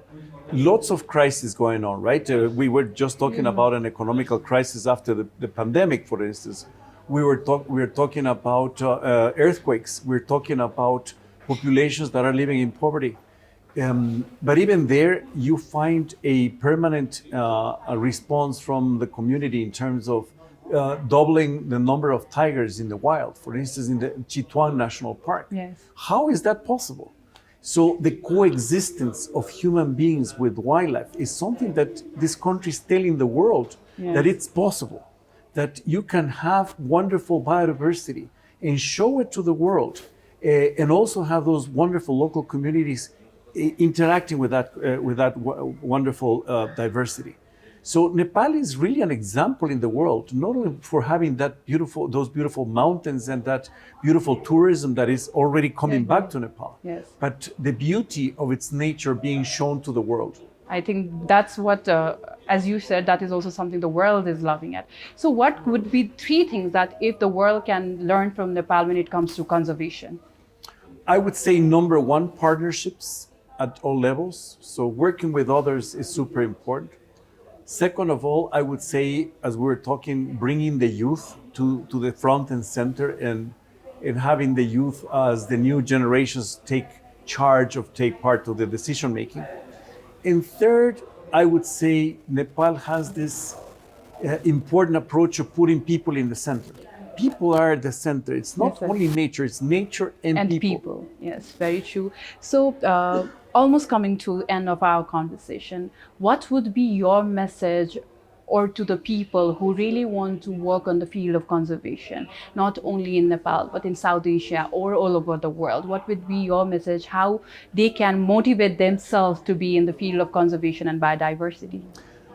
Speaker 5: lots of crises going on, right? We were just talking about an economical crisis after the pandemic, for instance. We were talking about earthquakes. We're talking about populations that are living in poverty. But even there, you find a permanent response from the community in terms of doubling the number of tigers in the wild, for instance, in the Chitwan National Park.
Speaker 6: Yes.
Speaker 5: How is that possible? So the coexistence of human beings with wildlife is something that this country is telling the world that it's possible, that you can have wonderful biodiversity and show it to the world, and also have those wonderful local communities interacting with that wonderful diversity. So Nepal is really an example in the world, not only for having those beautiful mountains and that beautiful tourism that is already coming back to Nepal, but the beauty of its nature being shown to the world.
Speaker 6: I think that's what, as you said, that is also something the world is loving at. So what would be 3 things that if the world can learn from Nepal when it comes to conservation?
Speaker 5: I would say number 1, partnerships at all levels. So working with others is super important. Second of all, I would say, as we were talking, bringing the youth to the front and center and having the youth as the new generations take part of the decision making. And third, I would say Nepal has this important approach of putting people in the center. People are at the center. It's not only nature, it's nature and people.
Speaker 6: Yes, very true. So almost coming to the end of our conversation, what would be your message or to the people who really want to work on the field of conservation, not only in Nepal, but in South Asia or all over the world? What would be your message, how they can motivate themselves to be in the field of conservation and biodiversity?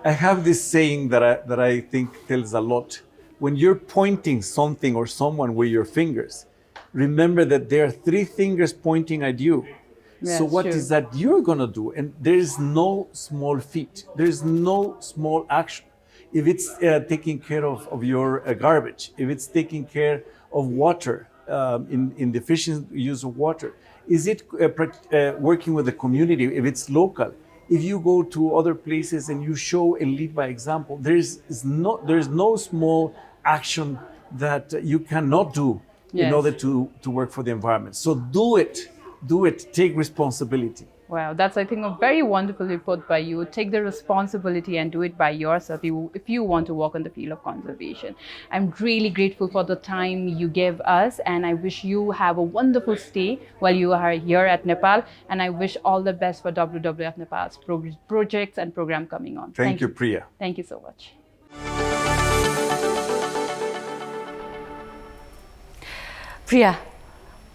Speaker 5: I have this saying that I think tells a lot. When you're pointing something or someone with your fingers, remember that there are 3 fingers pointing at you.
Speaker 6: Yes,
Speaker 5: so what is that you're going to do? And there is no small feat. There is no small action. if it's taking care of your garbage, if it's taking care of water, in the efficient use of water, is it working with the community, if it's local? If you go to other places and you show and lead by example, there's no small action that you cannot do in
Speaker 6: Yes.
Speaker 5: order to work for the environment. So do it, take responsibility.
Speaker 6: Wow, that's, I think, a very wonderfully put by you. Take the responsibility and do it by yourself if you want to work in the field of conservation. I'm really grateful for the time you gave us, and I wish you have a wonderful stay while you are here at Nepal, and I wish all the best for WWF Nepal's projects and program coming on.
Speaker 5: Thank you, Priya.
Speaker 6: Thank you so much.
Speaker 3: प्रिया,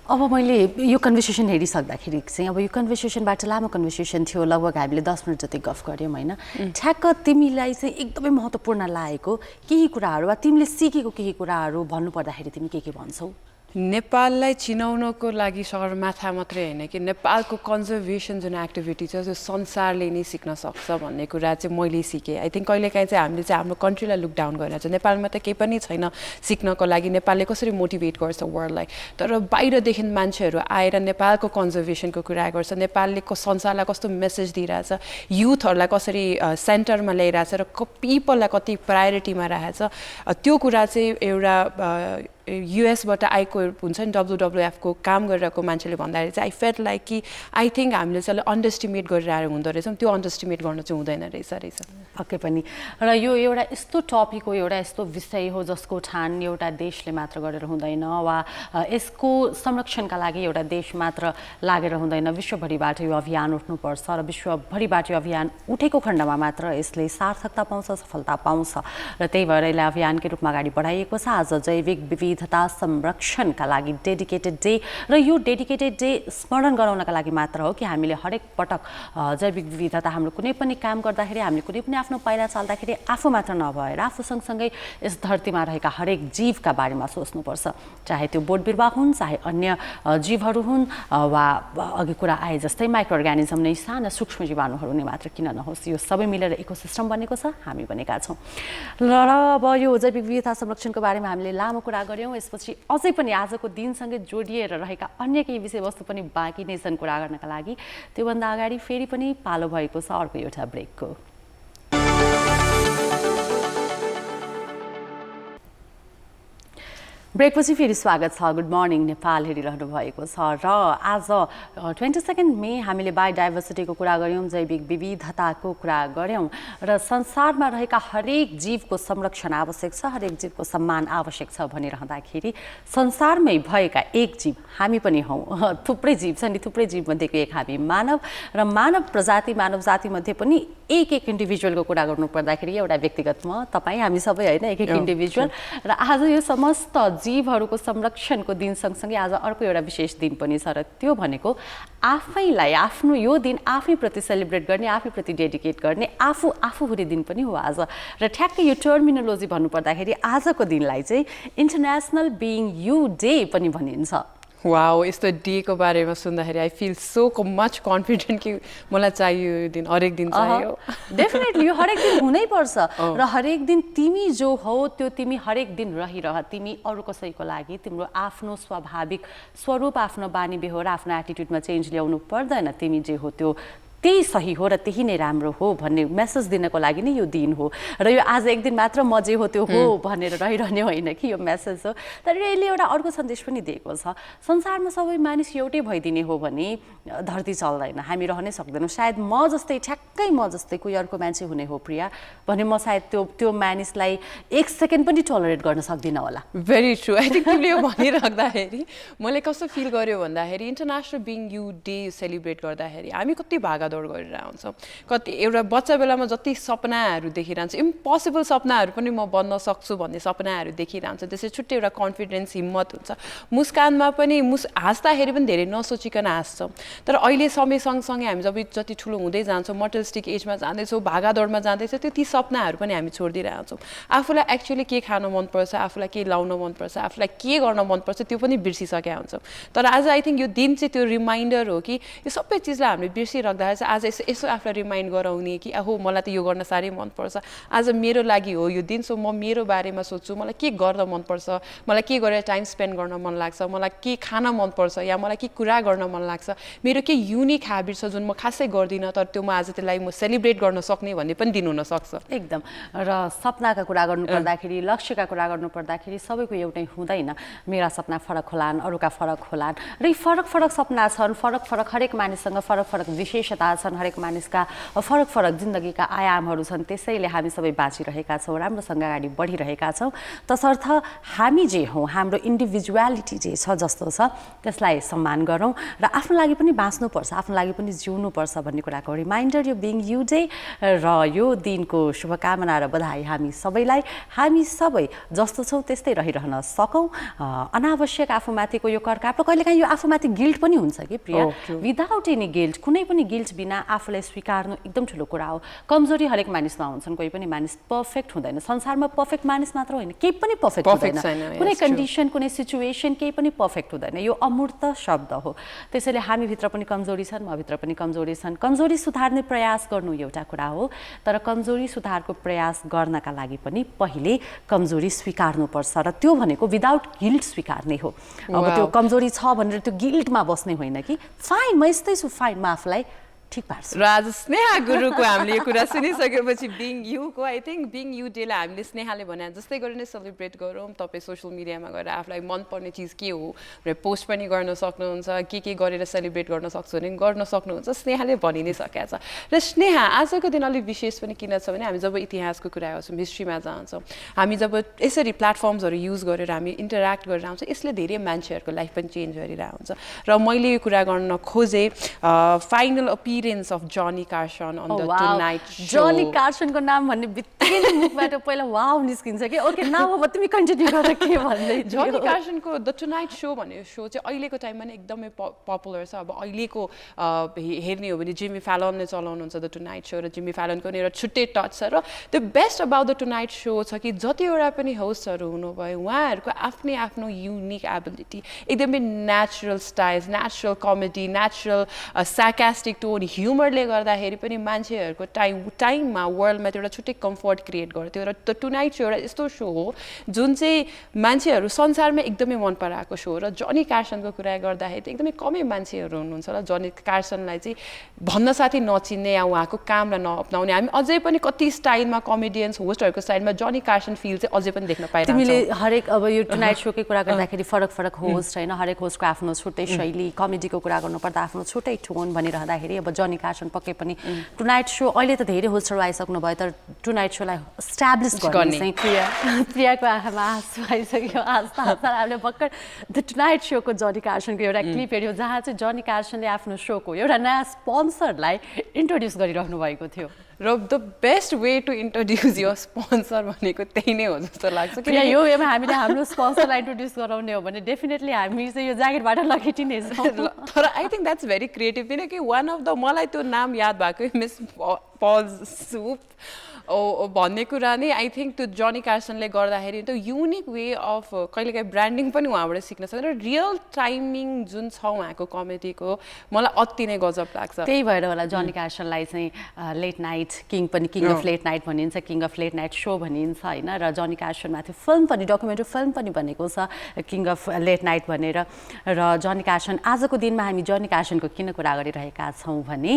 Speaker 3: अब मैले यो conversation हेरिसक्दाखेरि चाहिँ अब यो कन्भर्सेसनबाट लामो conversation थियो, लगभग हामीले 10 मिनट जति गफ गऱ्यौँ होइन। ठ्याक्क तिमीलाई चाहिँ एकदमै महत्त्वपूर्ण लागेको केही कुराहरू वा तिमीले सिकेको केही कुराहरू भन्नुपर्दाखेरि तिमी के भन्छौ?
Speaker 4: नेपाललाई चिनाउनको लागि सगरमाथा मात्रै होइन कि नेपालको कन्जर्भेसन जुन एक्टिभिटी छ त्यो संसारले नै सिक्न सक्छ भन्ने कुरा चाहिँ मैले सिकेँ। आई थिङ्क कहिलेकाहीँ चाहिँ हामीले चाहिँ हाम्रो कन्ट्रीलाई लुक डाउन गरेर चाहिँ नेपालमा त केही पनि छैन सिक्नको लागि, नेपालले कसरी मोटिभेट गर्छ वर्ल्डलाई, तर बाहिरदेखि मान्छेहरू आएर नेपालको कन्जर्भेसनको कुरा गर्छ, नेपालले संसारलाई कस्तो मेसेज दिइरहेछ, युथहरूलाई कसरी सेन्टरमा ल्याइरहेछ र पिपललाई कति प्रायोरिटीमा राखेछ, त्यो कुरा चाहिँ एउटा युएसबाट आएको हुन्छ नि WWF को काम गरिरहेको मान्छेले भन्दाखेरि चाहिँ आई फेल्ट लाइक कि आई थिङ्क हामीले चाहिँ अन्डर एस्टिमेट गरिरहेको हुँदो रहेछौँ, त्यो अन्डर एस्टिमेट गर्न चाहिँ हुँदैन रहेछ।
Speaker 3: पक्कै पनि, र यो एउटा यस्तो टपिक हो, एउटा यस्तो विषय हो जसको ठान एउटा देशले मात्र गरेर हुँदैन वा यसको संरक्षणका लागि एउटा देश मात्र लागेर हुँदैन, विश्वभरिबाट यो अभियान उठ्नुपर्छ र विश्वभरिबाट यो अभियान उठेको खण्डमा मात्र यसले सार्थकता पाउँछ, सफलता पाउँछ र त्यही भएर यसलाई अभियानकै रूपमा अगाडि बढाइएको छ। आज जैविक विविधता संरक्षणका लागि डेडिकेटेड डे, र यो डेडिकेटेड डे स्मरण गराउनका लागि मात्र हो कि हामीले हरेक पटक जैविक विविधता हाम्रो कुनै पनि काम गर्दाखेरि, हामीले कुनै पनि आफ्नो पाइला चाल्दाखेरि आफू मात्र नभएर आफू सँगसँगै यस धरतीमा रहेका हरेक जीवका बारेमा सोच्नुपर्छ, चाहे त्यो बोट बिरुवा हुन्, चाहे अन्य जीवहरू हुन् वा अघि कुरा आए जस्तै माइक्रो अर्गानिजम नै साना सूक्ष्म जीवाणुहरू नै मात्र किन नहोस्, यो सबै मिलेर इकोसिस्टम बनेको छ, हामी बनेका छौँ। र अब यो जैविक विविधता संरक्षणको बारेमा हामीले लामो कुरा गऱ्यौँ, यसपछि अझै पनि आजको दिनसँगै जोडिएर रहेका अन्य केही विषयवस्तु पनि बाँकी नै छन् कुरा गर्नका लागि। त्योभन्दा अगाडि फेरि पनि पालो भएको छ अर्को एउटा ब्रेकको। ब्रेकपछि फेरि स्वागत छ। गुड मर्निङ नेपाल हेरिरहनु भएको छ र आज 22 मे हामीले बायोडाइभर्सिटीको कुरा गऱ्यौँ, जैविक विविधताको कुरा गऱ्यौँ र संसारमा रहेका हरेक जीवको संरक्षण आवश्यक छ, हरेक जीवको सम्मान आवश्यक छ भनिरहँदाखेरि संसारमै भएका एक जीव हामी पनि हौँ। थुप्रै जीव छन् नि, थुप्रै जीवमध्येको एक हामी मानव, र मानव प्रजाति मानव जातिमध्ये पनि एक इन्डिभिजुअलको कुरा गर्नु पर्दाखेरि एउटा व्यक्तिगत म तपाईँ हामी सबै होइन, एक इन्डिभिजुअल। र आज यो समस्त जीवहरूको संरक्षणको दिन सँगसँगै आज अर्को एउटा विशेष दिन पनि छ, र त्यो भनेको आफैलाई आफ्नो यो दिन आफैप्रति सेलिब्रेट गर्ने, आफैप्रति डेडिकेट गर्ने आफू हुने दिन पनि हो आज। र ठ्याक्कै यो टर्मिनोलोजी भन्नुपर्दाखेरि आजको दिनलाई चाहिँ इन्टरनेसनल बिइङ यु डे पनि भनिन्छ।
Speaker 4: वाओ, यस्तो डेको बारेमा सुन्दाखेरि I feel so much confident कि मलाई चाहियो यो दिन, हरेक दिन चाहियो।
Speaker 3: डेफिनेटली यो हरेक दिन हुनैपर्छ र हरेक दिन तिमी जो हो त्यो तिमी हरेक दिन रहिरह, तिमी अरू कसैको लागि तिम्रो आफ्नो स्वाभाविक स्वरूप, आफ्नो बानी बेहोरा, आफ्नो एटिट्युडमा चेन्ज ल्याउनु पर्दैन, तिमी जे हो त्यो त्यही सही हो र त्यही नै राम्रो हो भन्ने मेसेज दिनको लागि नै यो दिन हो। र यो आज एक दिन मात्र म जे हो त्यो हो भनेर रहिरहने होइन कि यो मेसेज हो, तर यसले एउटा अर्को सन्देश पनि दिएको छ। संसारमा सबै मानिस एउटै भइदिने हो भने धरती चल्दैन, हामी रहनै सक्दैनौँ। सायद म जस्तै, ठ्याक्कै म जस्तै कोही अर्को मान्छे हुने हो प्रिया भने म सायद त्यो मानिसलाई एक सेकेन्ड पनि टलरेट गर्न सक्दिनँ होला।
Speaker 4: Very true. आई थिङ्क तिमीले यो भनिराख्दाखेरि मैले कस्तो फिल गर्यो भन्दाखेरि international being you day celebrate गर्दाखेरि हामी कति भागादौड गरेर आउँछौँ, कति एउटा बच्चा बेलामा जति सपनाहरू देखिरहन्छ, इम्पोसिबल सपनाहरू पनि म बन्न सक्छु भन्ने सपनाहरू देखिरहन्छ, त्यसै छुट्टै एउटा कन्फिडेन्स, हिम्मत हुन्छ। मुस्कानमा पनि हाँस्दाखेरि पनि धेरै नसोचिकन हाँस्छौँ, तर अहिले समय सँगसँगै हामी जति ठुलो हुँदै जान्छौँ, मटेरियलिस्टिक एजमा जाँदैछौँ, भागादौडमा जाँदैछौँ, त्यो ती सपनाहरू पनि हामी छोडिदिइरहन्छौँ। आफूलाई एक्चुअली के खान मनपर्छ, आफूलाई के लाउन मनपर्छ, आफूलाई के गर्न मनपर्छ त्यो पनि बिर्सिसकेका हुन्छौँ। तर आज आई थिङ्क यो दिन चाहिँ त्यो रिमाइन्डर हो कि यो सबै चिजलाई हामीले बिर्सिराख्दाखेरि चाहिँ आज यसो आफूलाई रिमाइन्ड गराउने कि अहो मलाई त यो गर्न साह्रै मनपर्छ, आज मेरो लागि हो यो दिन, सो म मेरो बारेमा सोच्छु, मलाई के गर्न मनपर्छ, मलाई के गरेर टाइम स्पेन्ड गर्न मन लाग्छ, मलाई के खान मनपर्छ या मलाई के कुरा गर्न मन लाग्छ, मेरो के युनिक ह्याबिट छ जुन म खासै गर्दिनँ तर त्यो म आज त्यसलाई म सेलिब्रेट गर्न सक्ने भन्ने पनि दिन हुन सक्छ।
Speaker 3: एकदम। र सपनाका कुरा गर्नुपर्दाखेरि, लक्ष्यका कुरा गर्नुपर्दाखेरि सबैको एउटै हुँदैन। मेरा सपना फरक होलान्, अरूका फरक होलान् र यी फरक फरक सपना छन्, फरक फरक हरेक मानिससँग फरक फरक विशेषता छन्, हरेक मानिसका फरक फरक जिन्दगीका आयामहरू छन्। त्यसैले हामी सबै बाँचिरहेका छौँ, राम्रोसँग अगाडि बढिरहेका छौँ। तसर्थ हामी जे हौँ, हाम्रो इन्डिभिजुअलिटी जे छ जस्तो छ त्यसलाई सम्मान गरौँ र आफ्नो लागि पनि बाँच्नुपर्छ, आफ्नो लागि पनि जिउनुपर्छ भन्ने कुराको रिमाइन्डर यो बिङ यू डे र यो दिनको शुभकामना र बधाई हामी सबैलाई। हामी सबै जस्तो छौँ त्यस्तै रहिरहन सकौँ। अनावश्यक आफूमाथिको यो करकाप र कहिलेकाहीँ यो आफूमाथि गिल्ट पनि हुन्छ कि प्रिया, विदाउट एनी गिल्ट, कुनै पनि गिल्ट बिना आफूलाई स्वीकार्नु एकदम ठुलो कुरा हो। कमजोरी हरेक मानिसमा हुन्छन्, कोही पनि मानिस पर्फेक्ट हुँदैन। संसारमा पर्फेक्ट मानिस मात्र होइन, केही पनि पर्फेक्ट हुँदैन, कुनै कन्डिसन कुनै सिचुएसन केही पनि पर्फेक्ट हुँदैन, यो अमूर्त शब्द हो। त्यसैले हामीभित्र पनि कमजोरी छन्, मभित्र पनि कमजोरी छन्। कमजोरी सुधार्ने प्रयास गर्नु एउटा कुरा हो, तर कमजोरी सुधारको प्रयास गर्नका लागि पनि पहिले कमजोरी स्वीकार्नुपर्छ र त्यो भनेको विदाउट गिल्ट स्वीकार्ने हो। अब त्यो कमजोरी छ भनेर त्यो गिल्टमा बस्ने होइन कि फाइन म यस्तै छु, फाइन म आफूलाई ठिक पार्छु।
Speaker 4: र आज स्नेहा गुरुको हामीले यो कुरा सुनिसकेपछि बिङ युको आई थिङ्क बिङ यु डेलाई हामीले स्नेहाले भने जस्तै गरी नै सेलिब्रेट गरौँ। तपाईँ सोसियल मिडियामा गएर आफूलाई मनपर्ने चिज के हो र पोस्ट पनि गर्न सक्नुहुन्छ, के गरेर सेलिब्रेट गर्न सक्छु भने गर्न सक्नुहुन्छ। स्नेहाले भनि नै सकेको छ। र स्नेहा आजको दिन अलिक विशेष पनि किन छ भने हामी जब इतिहासको कुरा गर्छौँ, हिस्ट्रीमा जान्छौँ, हामी जब यसरी प्लेटफर्म्सहरू युज गरेर हामी इन्टरेक्ट गरेर आउँछ, यसले धेरै मान्छेहरूको लाइफ पनि चेन्ज गरिरहेको हुन्छ। र मैले यो कुरा गर्न खोजेँ final appearance of Johnny Carson on the Tonight Show.
Speaker 3: Johnny Carson को नाम भन्ने बित्तिकै मुखबाट पहिला वाउ निस्किन्छ कि ओके नाउ अब तिमी कन्टिन्यू गर के भन्दै थियो।
Speaker 4: Johnny Carson को The Tonight Show भन्ने शो चाहिँ अहिलेको टाइममा नि एकदमै पपुलर छ। अब अहिलेको हेर्ने हो भने जिमी फ्यालनले चलाउनुहुन्छ The Tonight Show र जिमी फ्यालनको नि एउटा छुट्टै टच छ। र the best about The Tonight Show छ कि जतिवटा पनि होस्टहरू हुनुभयो उहाँहरूको आफ्नै आफ्नो युनिक एबिलिटी, एकदमै natural styles, natural comedy, natural sarcastic tone, ह्युमरले गर्दाखेरि पनि मान्छेहरूको टाइममा वर्ल्डमा एउटा छुट्टै कम्फर्ट क्रिएट गर्थ्यो। र द टुनाइट शो एउटा यस्तो शो हो जुन चाहिँ मान्छेहरू संसारमा एकदमै मन पराएको शो हो। र जनी कार्सनको कुरा गर्दाखेरि एकदमै कमै मान्छेहरू हुनुहुन्छ र जनी कार्सनलाई चाहिँ भन्न साथै नचिन्ने या उहाँको कामलाई नअप्नाउने हामी अझै पनि कति स्टाइलमा कमेडियन्स होस्टहरूको स्टाइलमा जनी कार्सन फिल चाहिँ अझै पनि देख्न पाइरहेको छ।
Speaker 3: तिमीले हरेक अब यो टुनाइट शोकै कुरा गर्दाखेरि फरक फरक होस्ट होइन, हरेक होस्टको आफ्नो छुट्टै शैली, कमेडीको कुरा गर्नुपर्दा आफ्नो छुट्टै टोन भनिरहँदाखेरि अब जनी कार्सन पक्कै पनि टुनाइट शो अहिले त धेरै होस्टहरू आइसक्नु भयो तर टुनाइट शोलाई स्ट्याब्लिस गर्ने चाहिँ प्रियाको आँखामा आँसु आइसक्यो। हामीले भर्खर द टुनाइट शोको जनी कार्सनको एउटा क्लिप हेऱ्यो जहाँ चाहिँ जनी कार्सनले आफ्नो शोको एउटा नयाँ स्पोन्सरलाई इन्ट्रोड्युस गरिरहनु भएको थियो।
Speaker 4: र the best way to introduce यो स्पोन्सर भनेको त्यही नै हो जस्तो लाग्छ कि
Speaker 3: यो हामीले हाम्रो स्पोन्सरलाई इन्ट्रोड्युस गराउने हो भने डेफिनेटली हामी चाहिँ यो ज्याकेटबाट लखेटिनेछौँ।
Speaker 4: तर I think that's very creative किनकि वान अफ द मलाई त्यो नाम याद भएको मिस पज सुप भन्ने कुरा नै आई थिङ्क त्यो जनी कार्सनले गर्दाखेरि त्यो युनिक वे अफ कहिलेकाहीँ ब्रान्डिङ पनि उहाँबाट सिक्न सक्छ र रियल टाइमिङ जुन छ उहाँको कमेडीको मलाई अति नै गजब लाग्छ।
Speaker 3: त्यही भएर होला जनी कार्सनलाई चाहिँ लेट नाइट किङ पनि किङ अफ लेट नाइट भनिन्छ, king of late night show भनिन्छ होइन। र जनी कार्सनमाथि फिल्म पनि डकुमेन्ट्री फिल्म पनि बनेको छ किङ अफ लेट नाइट भनेर। र जनी कार्सन आजको दिनमा हामी जनी कार्सनको किन कुरा गरिरहेका छौँ भने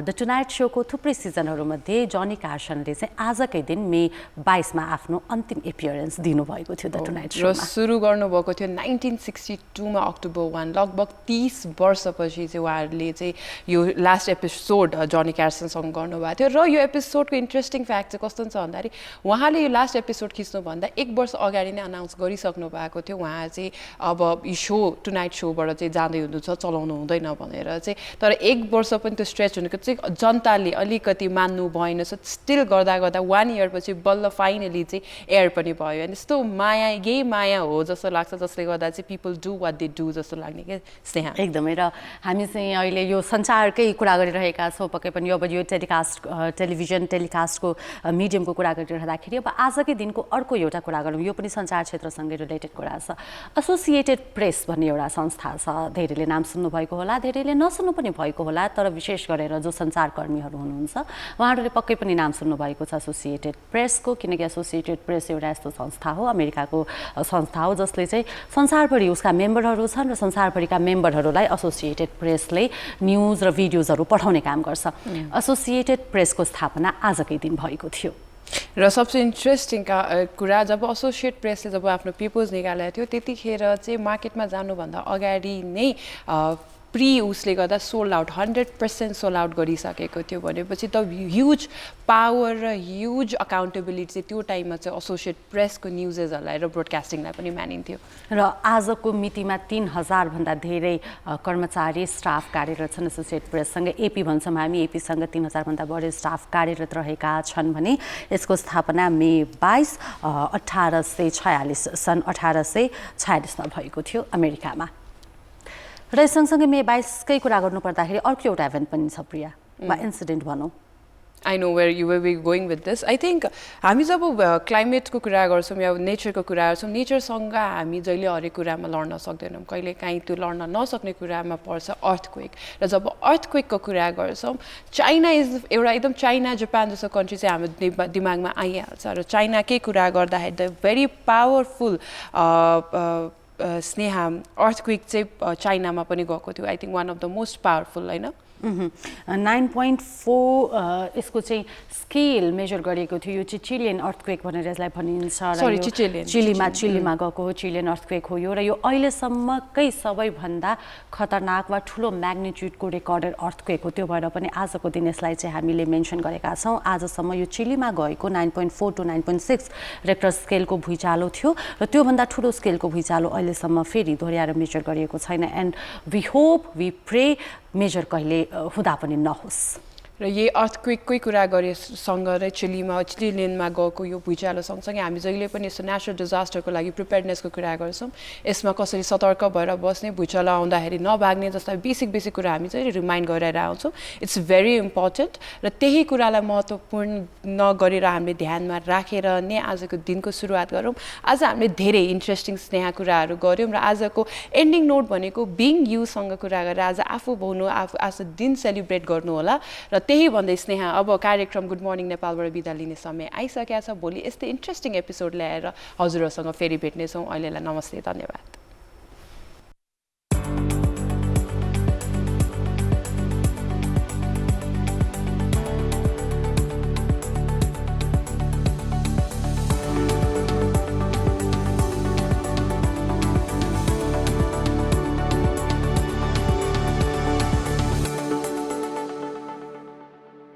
Speaker 3: द टुनाइट शोको थुप्रै सिजनहरूमध्ये जनी कार्सनले आजकै दिन मे 22 मा आफ्नो अन्तिम एपियरेन्स दिनुभएको थियो द टुनाइट शोमा।
Speaker 4: र सुरु गर्नुभएको थियो 1962 मा अक्टोबर 1, लगभग 30 वर्षपछि चाहिँ उहाँहरूले चाहिँ यो लास्ट एपिसोड जनी कार्सनसँग गर्नुभएको थियो। र यो एपिसोडको इन्ट्रेस्टिङ फ्याक्ट चाहिँ कस्तो छ भन्दाखेरि उहाँले यो लास्ट एपिसोड खिच्नुभन्दा 1 वर्ष अगाडि नै अनाउन्स गरिसक्नु भएको थियो उहाँ चाहिँ अब यो शो टुनाइट शोबाट चाहिँ जाँदै हुनुहुन्छ, चलाउनु हुँदैन भनेर चाहिँ। तर 1 वर्ष पनि त्यो स्ट्रेच हुनुको चाहिँ जनताले अलिकति मान्नु भएन, स्टिल गर्दा गर्दा गर्दा 1 इयर पछि बल्ल फाइनली चाहिँ एयर पनि भयो अनि यस्तो माया यही माया हो जस्तो लाग्छ जसले गर्दा चाहिँ people do what they do जस्तो लाग्ने के स्नेहा
Speaker 3: एकदमै र हामी चाहिँ अहिले यो संचारकै कुरा गरिरहेका छौँ पक्कै पनि अब यो टेलिभिजन टेलिकास्टको मिडियमको कुरा गरिरहँदाखेरि अब आजकै दिनको अर्को एउटा कुरा गरौँ यो पनि सञ्चार क्षेत्रसँगै रिलेटेड कुरा छ एसोसिएटेड प्रेस भन्ने एउटा संस्था छ धेरैले नाम सुन्नुभएको होला धेरैले नसुन्नु पनि भएको होला तर विशेष गरेर जो सञ्चारकर्मीहरू हुनुहुन्छ उहाँहरूले पक्कै पनि नाम सुन्नुभएको छ एसोसिएटेड प्रेसको किनकि एसोसिएटेड प्रेस एउटा यस्तो संस्था हो अमेरिकाको संस्था हो जसले चाहिँ संसारभरि उसका मेम्बरहरू छन् र संसारभरिका मेम्बरहरूलाई एसोसिएटेड प्रेसले न्युज र भिडियोजहरू पठाउने काम गर्छ एसोसिएटेड प्रेसको स्थापना आजकै दिन भएको थियो
Speaker 4: र सबसे इन्ट्रेस्टिङ कुरा जब एसोसिएट प्रेसले जब आफ्नो पेपर्स निकालेको थियो त्यतिखेर चाहिँ मार्केटमा जानुभन्दा अगाडि नै प्री उसले गर्दा सोल्ड आउट 100% सोल्ड आउट गरिसकेको थियो भनेपछि त ह्युज पावर र ह्युज अकाउन्टेबिलिटी चाहिँ त्यो टाइममा चाहिँ एसोसिएट प्रेसको न्युजेसहरूलाई र ब्रोडकास्टिङलाई पनि मानिन्थ्यो
Speaker 3: र आजको मितिमा 3000 भन्दा धेरै कर्मचारी स्टाफ कार्यरत छन् एसोसिएट प्रेससँग एपी भन्छौँ हामी एपीसँग 3000 भन्दा बढी स्टाफ कार्यरत रहेका छन् भने यसको स्थापना मे 22 1846 सन् 1846 मा भएको थियो अमेरिकामा र सँगसँगै मे 22 कै कुरा गर्नुपर्दाखेरि अर्को एउटा इभेन्ट पनि छ प्रिया वा इन्सिडेन्ट भनौँ
Speaker 4: I know where you were going with this. I think हामी जब क्लाइमेटको कुरा गर्छौँ या नेचरको कुरा गर्छौँ नेचरसँग हामी जहिले हरेक कुरामा लड्न सक्दैनौँ कहिले काहीँ त्यो लड्न नसक्ने कुरामा पर्छ अर्थक्वेक र जब अर्थक्वेकको कुरा गर्छौँ चाइना इज एउटा एकदम चाइना जापान जस्तो कन्ट्री चाहिँ हाम्रो दिमागमा आइहाल्छ र चाइनाकै कुरा गर्दाखेरि the very powerful Sneha earthquake चाहिँ चाइनामा पनि गएको थियो I think one of the most powerful होइन
Speaker 3: 9.4 यसको चाहिँ स्केल मेजर गरेको थियो यो चाहिँ चिलियन अर्थक्वेक भनेर यसलाई भनिन्छ चिलीमा गएको हो चिलियन अर्थक्वेक हो यो र यो अहिलेसम्मकै सबैभन्दा खतरनाक वा ठुलो म्याग्निट्युडको रेकर्डेड अर्थक्वेक हो त्यो भएर पनि आजको दिन यसलाई चाहिँ हामीले मेन्सन गरेका छौँ आजसम्म यो चिलीमा गएको 9.4 to 9.6 रेक्टर स्केलको भुइँचालो थियो र त्योभन्दा ठुलो स्केलको भुइँचालो अहिलेसम्म फेरि दोहोऱ्याएर मेजर गरिएको छैन and we hope we pray measure कहिले हुँदा पनि नहोस्
Speaker 4: र यही अर्थक्वेककै कुरा गरेसँग र चिलियनमा गएको यो भुइँचालो सँगसँगै हामी जहिले पनि यस्तो नेचरल डिजास्टरको लागि प्रिपेयर्डनेसको कुरा गर्छौँ यसमा कसरी सतर्क भएर बस्ने भुइँचालो आउँदाखेरि नभाग्ने जस्ता बेसिक कुरा हामी चाहिँ रिमाइन्ड गरेर आउँछौँ इट्स भेरी इम्पोर्टेन्ट र त्यही कुरालाई महत्त्वपूर्ण नगरेर हामीले ध्यानमा राखेर नै आजको दिनको सुरुवात गरौँ आज हामीले धेरै इन्ट्रेस्टिङ स्नेहा कुराहरू गऱ्यौँ र आजको एन्डिङ नोट भनेको बिङ युसँग कुरा गरेर आज आफू भाउनु आफू आज दिन सेलिब्रेट गर्नु होला र त्यही भन्दै स्नेहा अब कार्यक्रम गुड मर्निङ नेपालबाट बिदा लिने समय आइसकेको छ भोलि यस्तै इन्ट्रेस्टिङ एपिसोड ल्याएर हजुरहरूसँग फेरि भेट्नेछौँ अहिलेलाई नमस्ते धन्यवाद